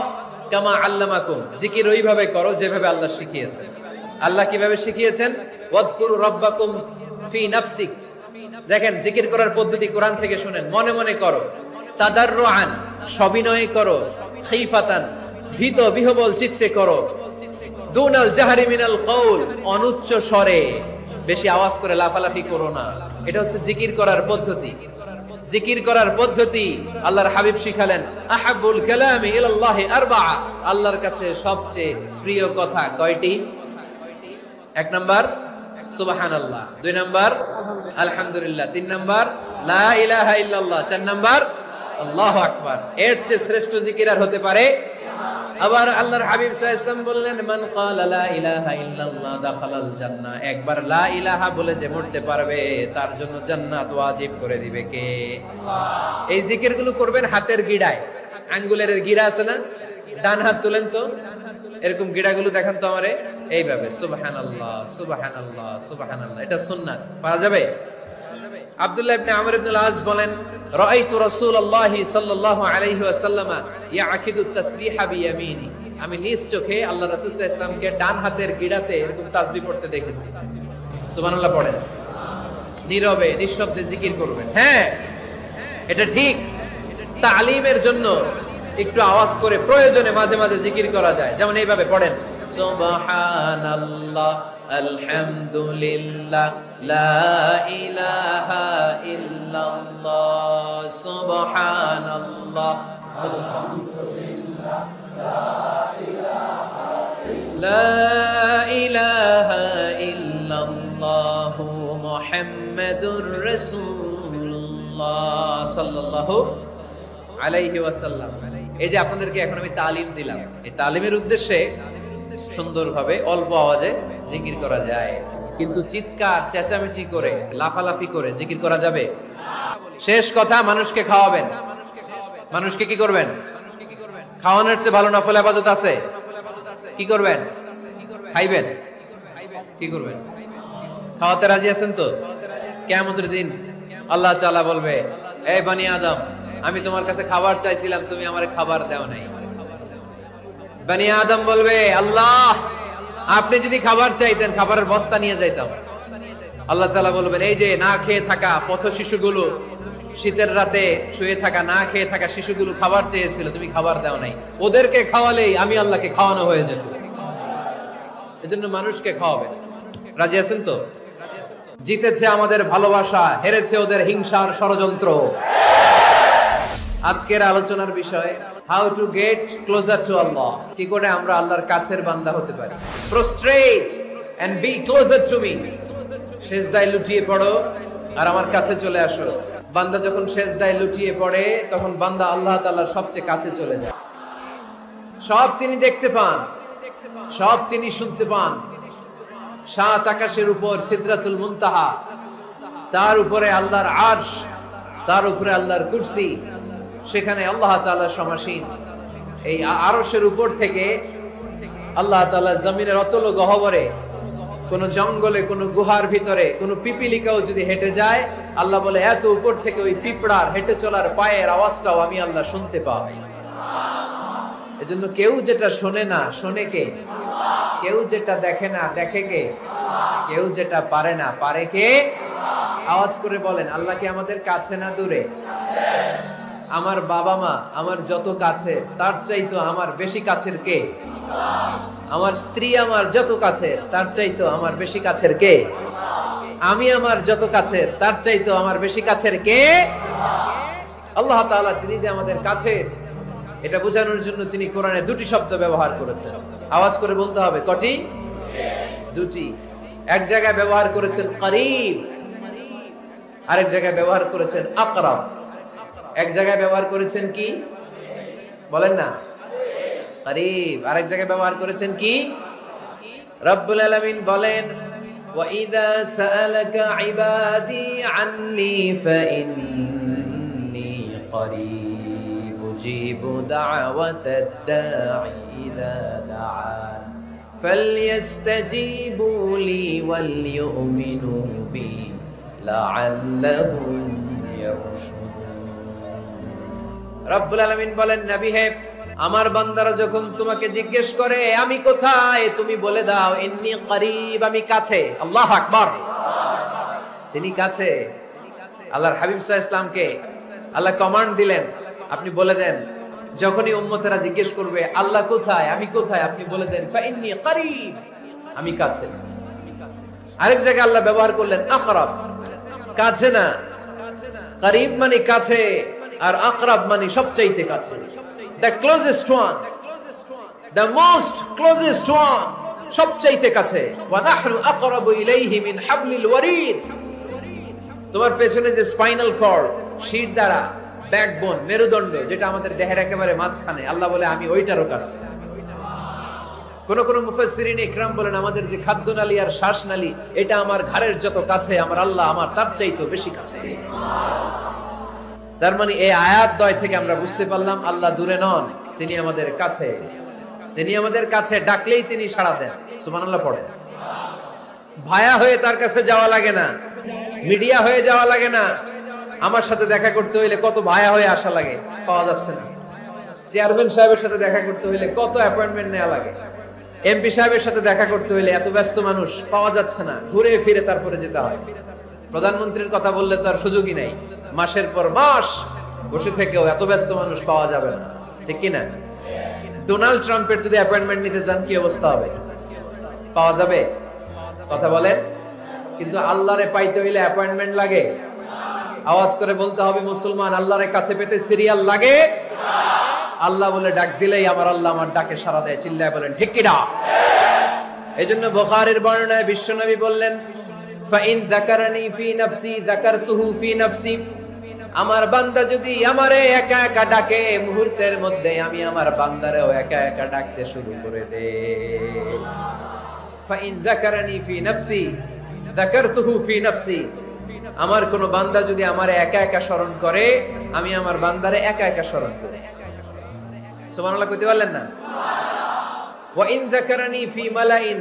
কামা আল্লামাকুম, জিকির ওইভাবে করো যেভাবে আল্লাহ শিখিয়েছেন। আল্লাহ কিভাবে শিখিয়েছেন? ওয়াযকুরু রাব্বাকুম ফি নাফসিক। দেখেন, জিকির করার পদ্ধতি কোরআন থেকে শুনেন। মনে মনে করো, তাদাররুআন, সবিনয়ে করো, খাইফাতান, ভীত বিহবল চিত্তে করো, দুনাল জাহরি মিনাল কওল, অনুচ্চ স্বরে, বেশি আওয়াজ করে লাফালাফি করো না। এটা হচ্ছে জিকির করার পদ্ধতি। জিকির করার পদ্ধতি আল্লাহর হাবিব শিখালেন, আহাব্বুল কালামি ইলাল্লাহি আরবাআ, আল্লাহর কাছে সবচেয়ে প্রিয় কথা কয়টি? 1 নাম্বার সুবহানাল্লাহ, 2 নাম্বার আলহামদুলিল্লাহ, 3 নাম্বার লা ইলাহা ইল্লাল্লাহ, 4 নাম্বার আল্লাহু আকবার। এর চেয়ে শ্রেষ্ঠ জিকির আর হতে পারে? আবার আল্লাহর হাবিব সাল্লাল্লাহু আলাইহি ওয়াসাল্লাম বললেন, মান ক্বালা লা ইলাহা ইল্লাল্লাহ দাখালাল জান্নাহ। একবার লা ইলাহা বলে যে মরতে পারবে তার জন্য জান্নাত ওয়াজিব করে দিবে কে? আল্লাহ। এই জিকিরগুলো করবেন হাতের গিড়ায়, আঙ্গুলের গিড়া আছে না, ডান হাত তুলেন তো, এরকম গিড়াগুলো দেখান তো আমারে, এইভাবে সুবহানাল্লাহ সুবহানাল্লাহ সুবহানাল্লাহ, এটা সুন্নাত, পারা যাবে? আব্দুল্লাহ ইবনে আমর ইবনে আল-আস বলেন, রাআইতু রাসূলুল্লাহ সাল্লাল্লাহু আলাইহি ওয়াসাল্লাম ইয়াকিদু তাসবিহা বিয়ামিনি। আমি নিজ চোখে আল্লাহ রাসূল সাল্লাল্লাহু আলাইহি ওয়াসাল্লামকে ডান হাতের গিড়াতে এরকম তাসবিহ পড়তে দেখেছি। সুবহানাল্লাহ পড়েন, নীরবে নিঃশব্দে জিকির করবেন। হ্যাঁ, এটা ঠিক। তালিমের জন্য একটু আওয়াজ করে প্রয়োজনে মাঝে মাঝে জিকির করা যায়, যেমন এইভাবে পড়েন, সুবহানাল্লাহ আলহামদুলিল্লাহ লা ইলাহা ইল্লাল্লাহ সুবহানাল্লাহ আলহামদুলিল্লাহ লা ইলাহা ইল্লাল্লাহ মুহাম্মাদুর রাসূলুল্লাহ সাল্লাল্লাহু আলাইহি ওয়াসাল্লাম। এই যে আপনাদেরকে এখন আমি তালিম দিলাম, এই তালিমের উদ্দেশ্যে সুন্দরভাবে অল্প আওয়াজে জিকির করা যায়, কিন্তু চিৎকার চেঁচামেচি করে লাফালাফি করে জিকির করা যাবে? শেষ কথা, মানুষকে খাওয়াবেন। মানুষকে কি করবেন? খাওয়ানোর চেয়ে ভালো নফল ইবাদত আছে? কি করবেন? খাইবেন। কি করবেন? খাওয়াতে রাজি আছেন তো? কিয়ামতের দিন আল্লাহ তাআলা বলবে, এই বনি আদম, আমি তোমার কাছে খাবার চাইছিলাম, তুমি আমারে খাবার দাও নাই। বনি আদম বলবে, আল্লাহ আপনি যদি খাবার চাইতেন খাবারের বস্তা নিয়ে যাইতাম। আল্লাহ তাআলা বলবেন, এই যে না খেয়ে থাকা পথ শিশুগুলো, শীতের রাতে শুয়ে থাকা না খেয়ে থাকা শিশুগুলো খাবার চেয়েছিল, তুমি খাবার দাও নাই, ওদেরকে খাওয়ালেই আমি আল্লাহকে খাওয়ানো হয়ে যেত। এজন্য মানুষকে খাওয়াবেন। রাজি আছেন তো? জিতেছে আমাদের ভালোবাসা, হেরেছে ওদের হিংসার ষড়যন্ত্র। আজকের আলোচনার বিষয়, how to get closer to Allah. কি করে আমরা আল্লাহর কাছের বান্দা হতে পারি? Prostrate and be closer to me. সেজদায় লুটিয়ে পড়ো আর আমার কাছে চলে আসো। বান্দা যখন সেজদায় লুটিয়ে পড়ে তখন বান্দা আল্লাহ তাআলার সবচেয়ে কাছে চলে যায়। সব তিনি দেখতে পান, সব তিনি শুনতে পান। সাত আকাশের উপর সিদরাতুল মুনতাহা, তার উপরে আল্লাহর আরশ, তার উপরে আল্লাহর কুরসি, সেখানে আল্লাহ তাআলা সমাসীন। এই আরশের উপর থেকে আল্লাহ তাআলা জমিনের অতল গহ্বরে, কোন জঙ্গলে, কোন গুহার ভিতরে কোন পিপিলিকাও যদি হেঁটে যায়, আল্লাহ বলে এত উপর থেকে ওই পিঁপড়ার হেঁটে চলার পায়ের আওয়াজটাও আমি আল্লাহ শুনতে পাই। এজন্য কেউ যেটা শোনে না শোনে কে? কেউ যেটা দেখে না দেখে কে? কেউ যেটা পারে না পারে কে? আওয়াজ করে বলেন, আল্লাহ কি আমাদের কাছে না দূরে? আমার বাবা মা আমার যত কাছে, তার চাইতো আমার বেশি কাছের কে? আমার স্ত্রী আমার যত কাছে, তার চাইতো আমার বেশি কাছের কে? আমি আমার যত কাছের, তার চাইতো আমার বেশি কাছের কে? আল্লাহ তাআলা তিনি যে আমাদের কাছে, এটা বোঝানোর জন্য তিনি কোরআনে দুটি শব্দ ব্যবহার করেছেন। আওয়াজ করে বলতে হবে, কটি? দুটি। এক জায়গায় ব্যবহার করেছেন করিব, আরেক জায়গায় ব্যবহার করেছেন আকরাব। এক জায়গায় ব্যবহার করেছেন কি বলেন না? করিব। আরেক জায়গায় ব্যবহার করেছেন কি? রব্বুল আলামিন বলেন, ওয়া ইযা সাআলাকা ইবাদি আন্নী ফাইন্নী করিব উজিবু দাওয়াতাদ দাঈ ইযা দাআন ফালইস্তাজিবু লি ওয়াল ইউমিনু বি লাআল্লাহুম ইয়ারশুদুন। রব্বুল আলামিন বলেন, নবী হে, আমার বান্দারা যখন তোমাকে জিজ্ঞেস করে আমি কোথায়, তুমি বলে দাও ইন্নী করিব, আমি কাছে। আল্লাহু আকবার। তিনি কাছে। আল্লাহর হাবিব সাল্লাল্লাহু আলাইহি ওয়াসাল্লামকে আল্লাহ কমান্ড দিলেন, আপনি বলে দেন, যখনই উম্মতেরা জিজ্ঞেস করবে আল্লাহ কোথায়, আমি কোথায়, আপনি বলে দেন ফাইন্নী করিব, আমি কাছে। আরেক জায়গায় আল্লাহ ব্যবহার করলেন আকরাব, কাছে না। করিব মানে কাছে, আর আকরাব মানে সবচাইতে কাছে। The closest one, the most closest one, সবচাইতে কাছে। ওয়া নাহনু আকরাবু ইলাইহি মিন হাবলিল ওয়ারিদ। তোমার পেছনে যে স্পাইনাল কর্ড, শির দ্বারা ব্যাকবোন, মেরুদণ্ড, যেটা আমাদের দেহের একেবারে মাঝখানে, আল্লাহ বলে আমি ওইটারও কাছে। কোন কোন মুফাসসিরিন ইকরাম বলেন আমাদের যে খাদ্যনালী আর শ্বাসনালী, এটা আমার ঘাড়ের যত কাছে, আমার আল্লাহ আমার তার চাইতেও বেশি কাছে। তার মানে এই আয়াত দ্বয় থেকে আমরা বুঝতে পারলাম আল্লাহ দূরে নন, তিনি আমাদের কাছে। তিনি আমাদের কাছে, ডাকলেই তিনি সাড়া দেন। সুবহানাল্লাহ পড়েন। ভায়া হয়ে তার কাছে যাওয়া লাগে না, মিডিয়া হয়ে যাওয়া লাগে না। আমার সাথে দেখা করতে হইলে কত ভায়া হয়ে আসা লাগে, পাওয়া যাচ্ছে না। চেয়ারম্যান সাহেবের সাথে দেখা করতে হইলে কত অ্যাপয়েন্টমেন্ট নেওয়া লাগে। এমপি সাহেবের সাথে দেখা করতে হইলে এত ব্যস্ত মানুষ, পাওয়া যাচ্ছে না, ঘুরে ফিরে তারপরে যেতে হয়। প্রধানমন্ত্রীর কথা বললে তো আর সুযোগই নাই, মাসের পর মাস বসে থেকেও এত ব্যস্ত মানুষ পাওয়া যাবে না, ঠিক কিনা? ডোনাল্ড ট্রাম্পের যদি অ্যাপয়েন্টমেন্ট নিতে চান কি অবস্থা হবে? পাওয়া যাবে? কথা বলেন। কিন্তু আল্লাহরে পাইতে হইলে অ্যাপয়েন্টমেন্ট লাগে। আওয়াজ করে বলতে হবে মুসলমান, আল্লাহরে কাছে পেতে সিরিয়াল লাগে। আল্লাহ বলে ডাক দিলেই আমার আল্লাহ আমার ডাকে সাড়া দেয়। চিল্লায় বলেন ঠিক কিনা? এইজন্য বুখারীর বর্ণনায় বিশ্বনবী বললেন, ফাইন যাকারানি ফি নাফসি যাকারতুহু ফি নাফসি। আমার বান্দা যদি আমারে একা একা ডাকে, মুহূর্তের মধ্যে আমি আমার বান্দারেও একা একা ডাকতে শুরু করে দেই। ফাইন যাকারানি ফি নাফসি যাকারতুহু ফি নাফসি। আমার কোন বান্দা যদি আমারে একা একা স্মরণ করে, আমি আমার বান্দারে একা একা স্মরণ করি। সুবহানাল্লাহ কইতে পারলেন না? ওয়া ইন যাকারানি ফি মালাইন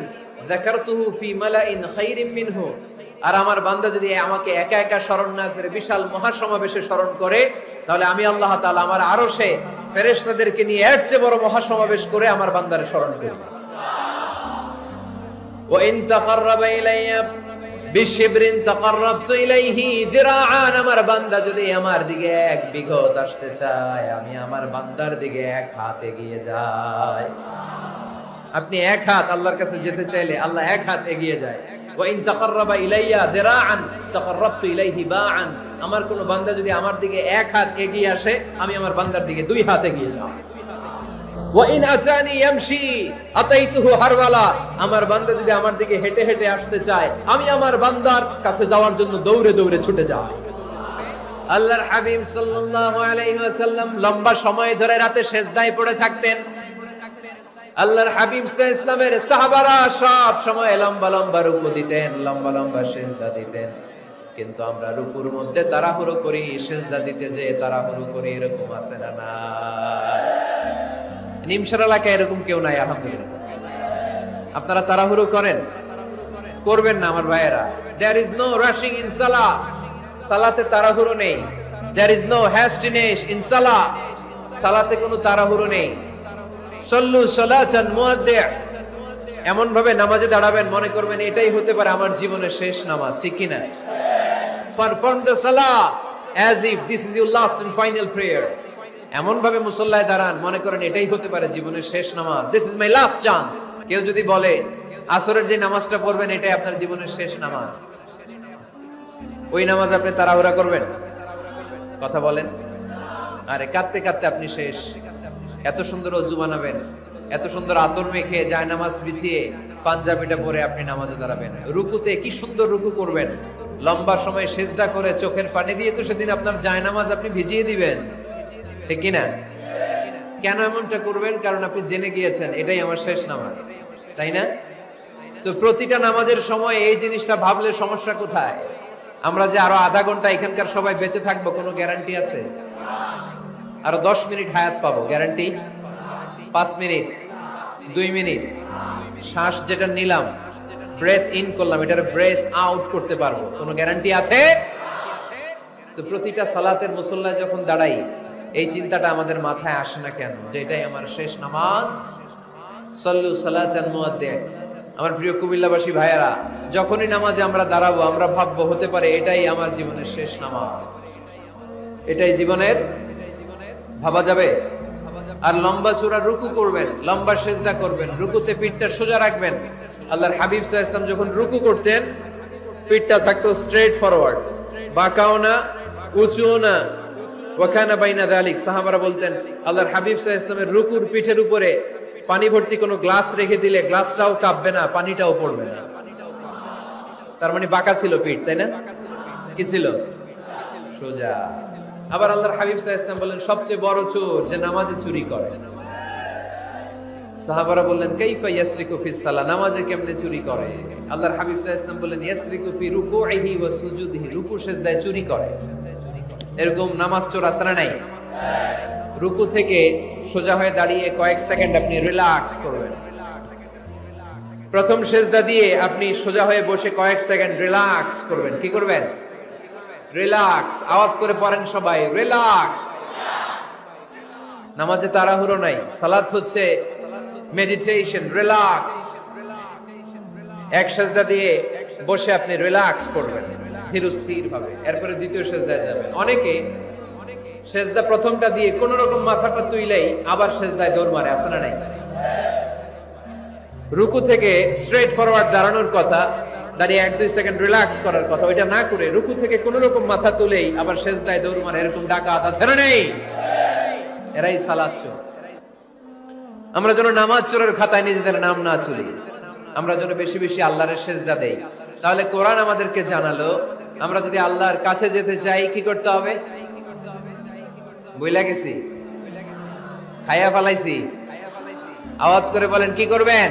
যাকারতুহু ফি মালাইন খায়রিন মিনহু। আর আমার বান্দা যদি আমাকে একা একা স্মরণ না করে বিশাল মহাসমাবেশে স্মরণ করে, তাহলে আমি আল্লাহ তাআলা আমার আরশে ফেরেশতাদেরকে নিয়ে এর চেয়ে বড় মহাসমাবেশ করে আমার বান্দারে স্মরণ করি। ওয়া ইন তাকাররাবা ইলাইয়া বিশিবরিন তাকাররাবতু ইলাইহি যিরাআন। আমার বান্দা যদি আমার দিকে এক বিঘত আসতে চায়, আমি আমার বান্দার দিকে এক হাত এগিয়ে যাই। আপনি এক হাত আল্লাহর কাছে যেতে চাইলে আল্লাহ এক হাত এগিয়ে যায়। ওয়া ইন তাকাররাবা ইলাইয়া যিরাআন তাকাররাবতু ইলাইহি বাআন। আমার কোন বান্দা যদি আমার দিকে এক হাত এগিয়ে আসে, আমি আমার বান্দার দিকে দুই হাত এগিয়ে যাই। ওয়া ইন আতানি ইয়ামশি আতাইতুহু হারওয়ালা। আমার বান্দা যদি আমার দিকে হেঁটে হেঁটে আসতে চায়, আমি আমার বান্দার কাছে যাওয়ার জন্য দৌড়ে দৌড়ে ছুটে যাই। আল্লাহর হাবিব সাল্লাল্লাহু আলাইহি ওয়াসাল্লাম লম্বা সময় ধরে রাতে সিজদায় পড়ে থাকতেন। আল্লাহর হাবিব সাল্লাল্লাহু আলাইহি ওয়াসাল্লামের সাহাবারা সব সময় লম্বা লম্বা রুকু দিতেন, লম্বা লম্বা সিজদা দিতেন। কিন্তু আমরা রুকুর মধ্যে তাড়াহুড়ো করি, সিজদা দিতে যে তাড়াহুড়ো করি, এরকম আছে না? না, নিমশার এলাকায় এরকম কেউ নাই আলহামদুলিল্লাহ। আপনারা তাড়াহুড়ো করেন? করবেন না আমার ভাইয়েরা। There is no rushing in salah. সালাতে তাড়াহুড়ো নেই। There is no hastiness in salah. সালাতে কোনো তাড়াহুড়ো নেই। সল্লু সালাতান মুআদ্দি'। এমন ভাবে নামাজে দাঁড়াবেন মনে করবেন এটাই হতে পারে আমার জীবনের শেষ নামাজ, ঠিক কি না? Perform the salah as if this is your last and final prayer. এমন ভাবে মুসল্লায় দাঁড়ান মনে করেন এটাই হতে পারে জীবনের শেষ নামাজ। This is my last chance. কেউ যদি বলে আসরের যে নামাজটা পড়বেন এটাই আপনার জীবনের শেষ নামাজ, ওই নামাজ আপনি তাড়াহুড়া করবেন? কথা বলেন। আরে কাঁদতে কাঁদতে আপনি শেষ। এত সুন্দর ওযু বানাবেন, এত সুন্দর আতর মেখে জায়নামাজ বিছিয়ে পাঞ্জাবিটা পরে আপনি নামাজে দাঁড়াবেন। রুকুতে কি সুন্দর রুকু করবেন, লম্বা সময় সিজদা করে চোখের পানি দিয়ে তো সেদিন আপনার জায়নামাজ আপনি ভিজিয়ে দিবেন, ঠিক কি না? কেন এমনটা করবেন? কারণ আপনি জেনে গিয়েছেন এটাই আমার শেষ নামাজ, তাই না? তো প্রতিটা নামাজের সময় এই জিনিসটা ভাবলে সমস্যা কোথায়? আমরা যে আরো আধা ঘন্টা এখানকার সবাই বেঁচে থাকবো কোনো গ্যারান্টি আছে? আরো 10 মিনিট হায়াত পাবো, গ্যারান্টি? 5 মিনিট, 2 মিনিট শ্বাস যেটা নিলাম, ব্রেথ ইন করলাম, এটার ব্রেথ আউট করতে পারবো, কোনো গ্যারান্টি আছে? তো প্রতিটা সালাতের মুসল্লায় যখন দাঁড়াই এই চিন্তাটা আমাদের মাথায় আসে না কেন যে এটাই আমার শেষ নামাজ? সল্লু সালাতান মুআদ্দি'। আমার প্রিয় কুমিল্লাবাসী ভাইয়েরা, যখনই নামাজে আমরা দাঁড়াবো আমরা ভাববো হতে পারে এটাই আমার জীবনের শেষ নামাজ, এটাই জীবনের, ভাবা যাবে? আর লম্বা চূড়া রুকু করবেন, লম্বা সিজদা করবেন, রুকুতে পিঠটা সোজা রাখবেন। আল্লাহর হাবিব সাল্লাল্লাহু আলাইহি ওয়াসাল্লাম যখন রুকু করতেন পিঠটা থাকতো স্ট্রেট ফরওয়ার্ড, বাঁকাও না উঁচুও না। ওয়া কানা বাইনা যালিক। সাহাবারা বলতেন আল্লাহর হাবিব সাল্লাল্লাহু আলাইহি ওয়াসাল্লামের রুকুর পিঠের উপরে পানি ভর্তি কোনো গ্লাস রেখে দিলে গ্লাসটাও কাঁপবে না, পানিটাও পড়বে না। তার মানে বাঁকা ছিল পিঠ, তাই না? কি ছিল? সোজা। আবার আল্লাহর হাবিব সাল্লাল্লাহু আলাইহি ওয়াসাল্লাম বললেন সবচেয়ে বড় চোর যে নামাজে চুরি করে। সাহাবারা বললেন কাইফা ইয়াসরিকু ফিস সালাহ, নামাজে কেমনে চুরি করে? আল্লাহর হাবিব সাল্লাল্লাহু আলাইহি ওয়াসাল্লাম বললেন ইয়াসরিকু ফি রুকুইহি ওয়া সুজুদিহি, রুকু সিজদায় চুরি করে। এরকম নামাজ চোর আছে না নাই? রুকু থেকে সোজা হয়ে দাঁড়িয়ে কয়েক সেকেন্ড আপনি রিল্যাক্স করবেন। প্রথম সিজদা দিয়ে আপনি সোজা হয়ে বসে কয়েক সেকেন্ড রিল্যাক্স করবেন। কি করবেন? রিল্যাক্স। আওয়াজ করে পড়েন সবাই, রিল্যাক্স। নামাজে তাড়াহুড়ো নাই, সালাত হচ্ছে মেডিটেশন, রিল্যাক্স। এক সিজদা দিয়ে বসে আপনি রিল্যাক্স করবেন ধীরস্থির ভাবে, এরপরে দ্বিতীয় সিজদায় যাবেন। অনেকে সিজদা প্রথমটা দিয়ে কোন রকম মাথাটা তুইলেই আবার সিজদায় দৌড় মারে, আছে না নাই? রুকু থেকে স্ট্রেট ফরওয়ার্ড দাঁড়ানোর কথা, দাঁড়িয়ে 1-2 সেকেন্ড রিল্যাক্স করার কথা, ওইটা না করে রুকু থেকে কোন রকম মাথা তুলেই আবার সিজদায় দৌড় মারে, এরকম ডাকাত আছে না নাই? এরাই সালাত চোর। আমরা যেন নামাজ চোরের খাতায় নিজেদের নাম না তুলি, আমরা যেন বেশি বেশি আল্লাহর সিজদা দেই। তাহলে কোরআন আমাদেরকে জানালো আমরা যদি আল্লাহর কাছে যেতে চাই কি করতে হবে? বইলা গেছি, খাইয়া ফেলাইছি, আওয়াজ করে বলেন কি করবেন?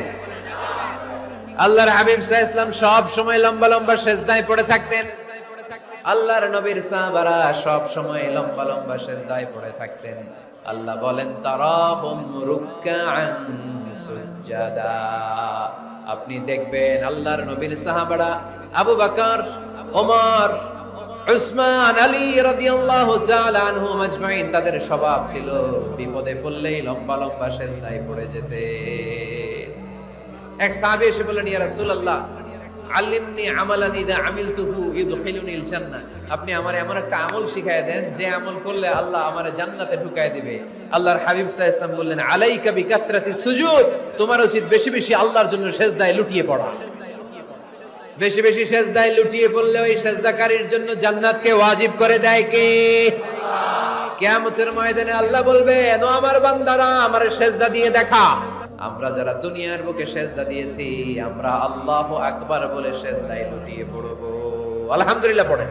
আল্লাহর হাবিব সাল্লাল্লাহু আলাইহি ওয়াসাল্লাম সব সময় লম্বা লম্বা সিজদায় পড়ে থাকতেন। আল্লাহর নবীর সাহাবারা সব সময় লম্বা লম্বা সিজদায় পড়ে থাকতেন। আল্লাহ বলেন তারাহুম রুকআন সুজদা, আপনি দেখবেন আল্লাহর নবীর সাহাবারা আবু বকর, ওমর, উসমান, আলী রাদিয়াল্লাহু তাআলা আনহুম আজমাইন, তাদের স্বভাব ছিল বিপদে পড়লেই লম্বা লম্বা সিজদায় পড়ে যেতে। এক সাহাবী এসে বললেন ইয়া রাসূলুল্লাহ আল্লিমনি আমালান ইযা আমিলতুহু ইদখিলুনিল জান্নাহ, আপনি আমারে এমন একটা আমল শিখায় দেন যে আমল করলে আল্লাহ আমারে জান্নাতে ঢুকায় দিবে। আল্লাহর হাবিব সাল্লাল্লাহু আলাইহি ওয়াসাল্লাম বললেন আলাইকা বিকাসরাতিস সুজুদ, তোমার উচিত বেশি বেশি আল্লাহর জন্য সিজদায় লুটিয়ে পড়া। বেশি বেশি সিজদায় লুটিয়ে পড়লে ওই সিজদাকারীর জন্য জান্নাতকে ওয়াজিব করে দেয় কে? আল্লাহ। কিয়ামতের ময়দানে আল্লাহ বলবে ও আমার বান্দারা আমারে সিজদা দিয়ে দেখা। আমরা যারা দুনিয়ার বুকে সিজদা দিয়েছি আমরা আল্লাহু আকবার বলে সিজদায় লুটিয়ে পড়ব। আলহামদুলিল্লাহ পড়েন।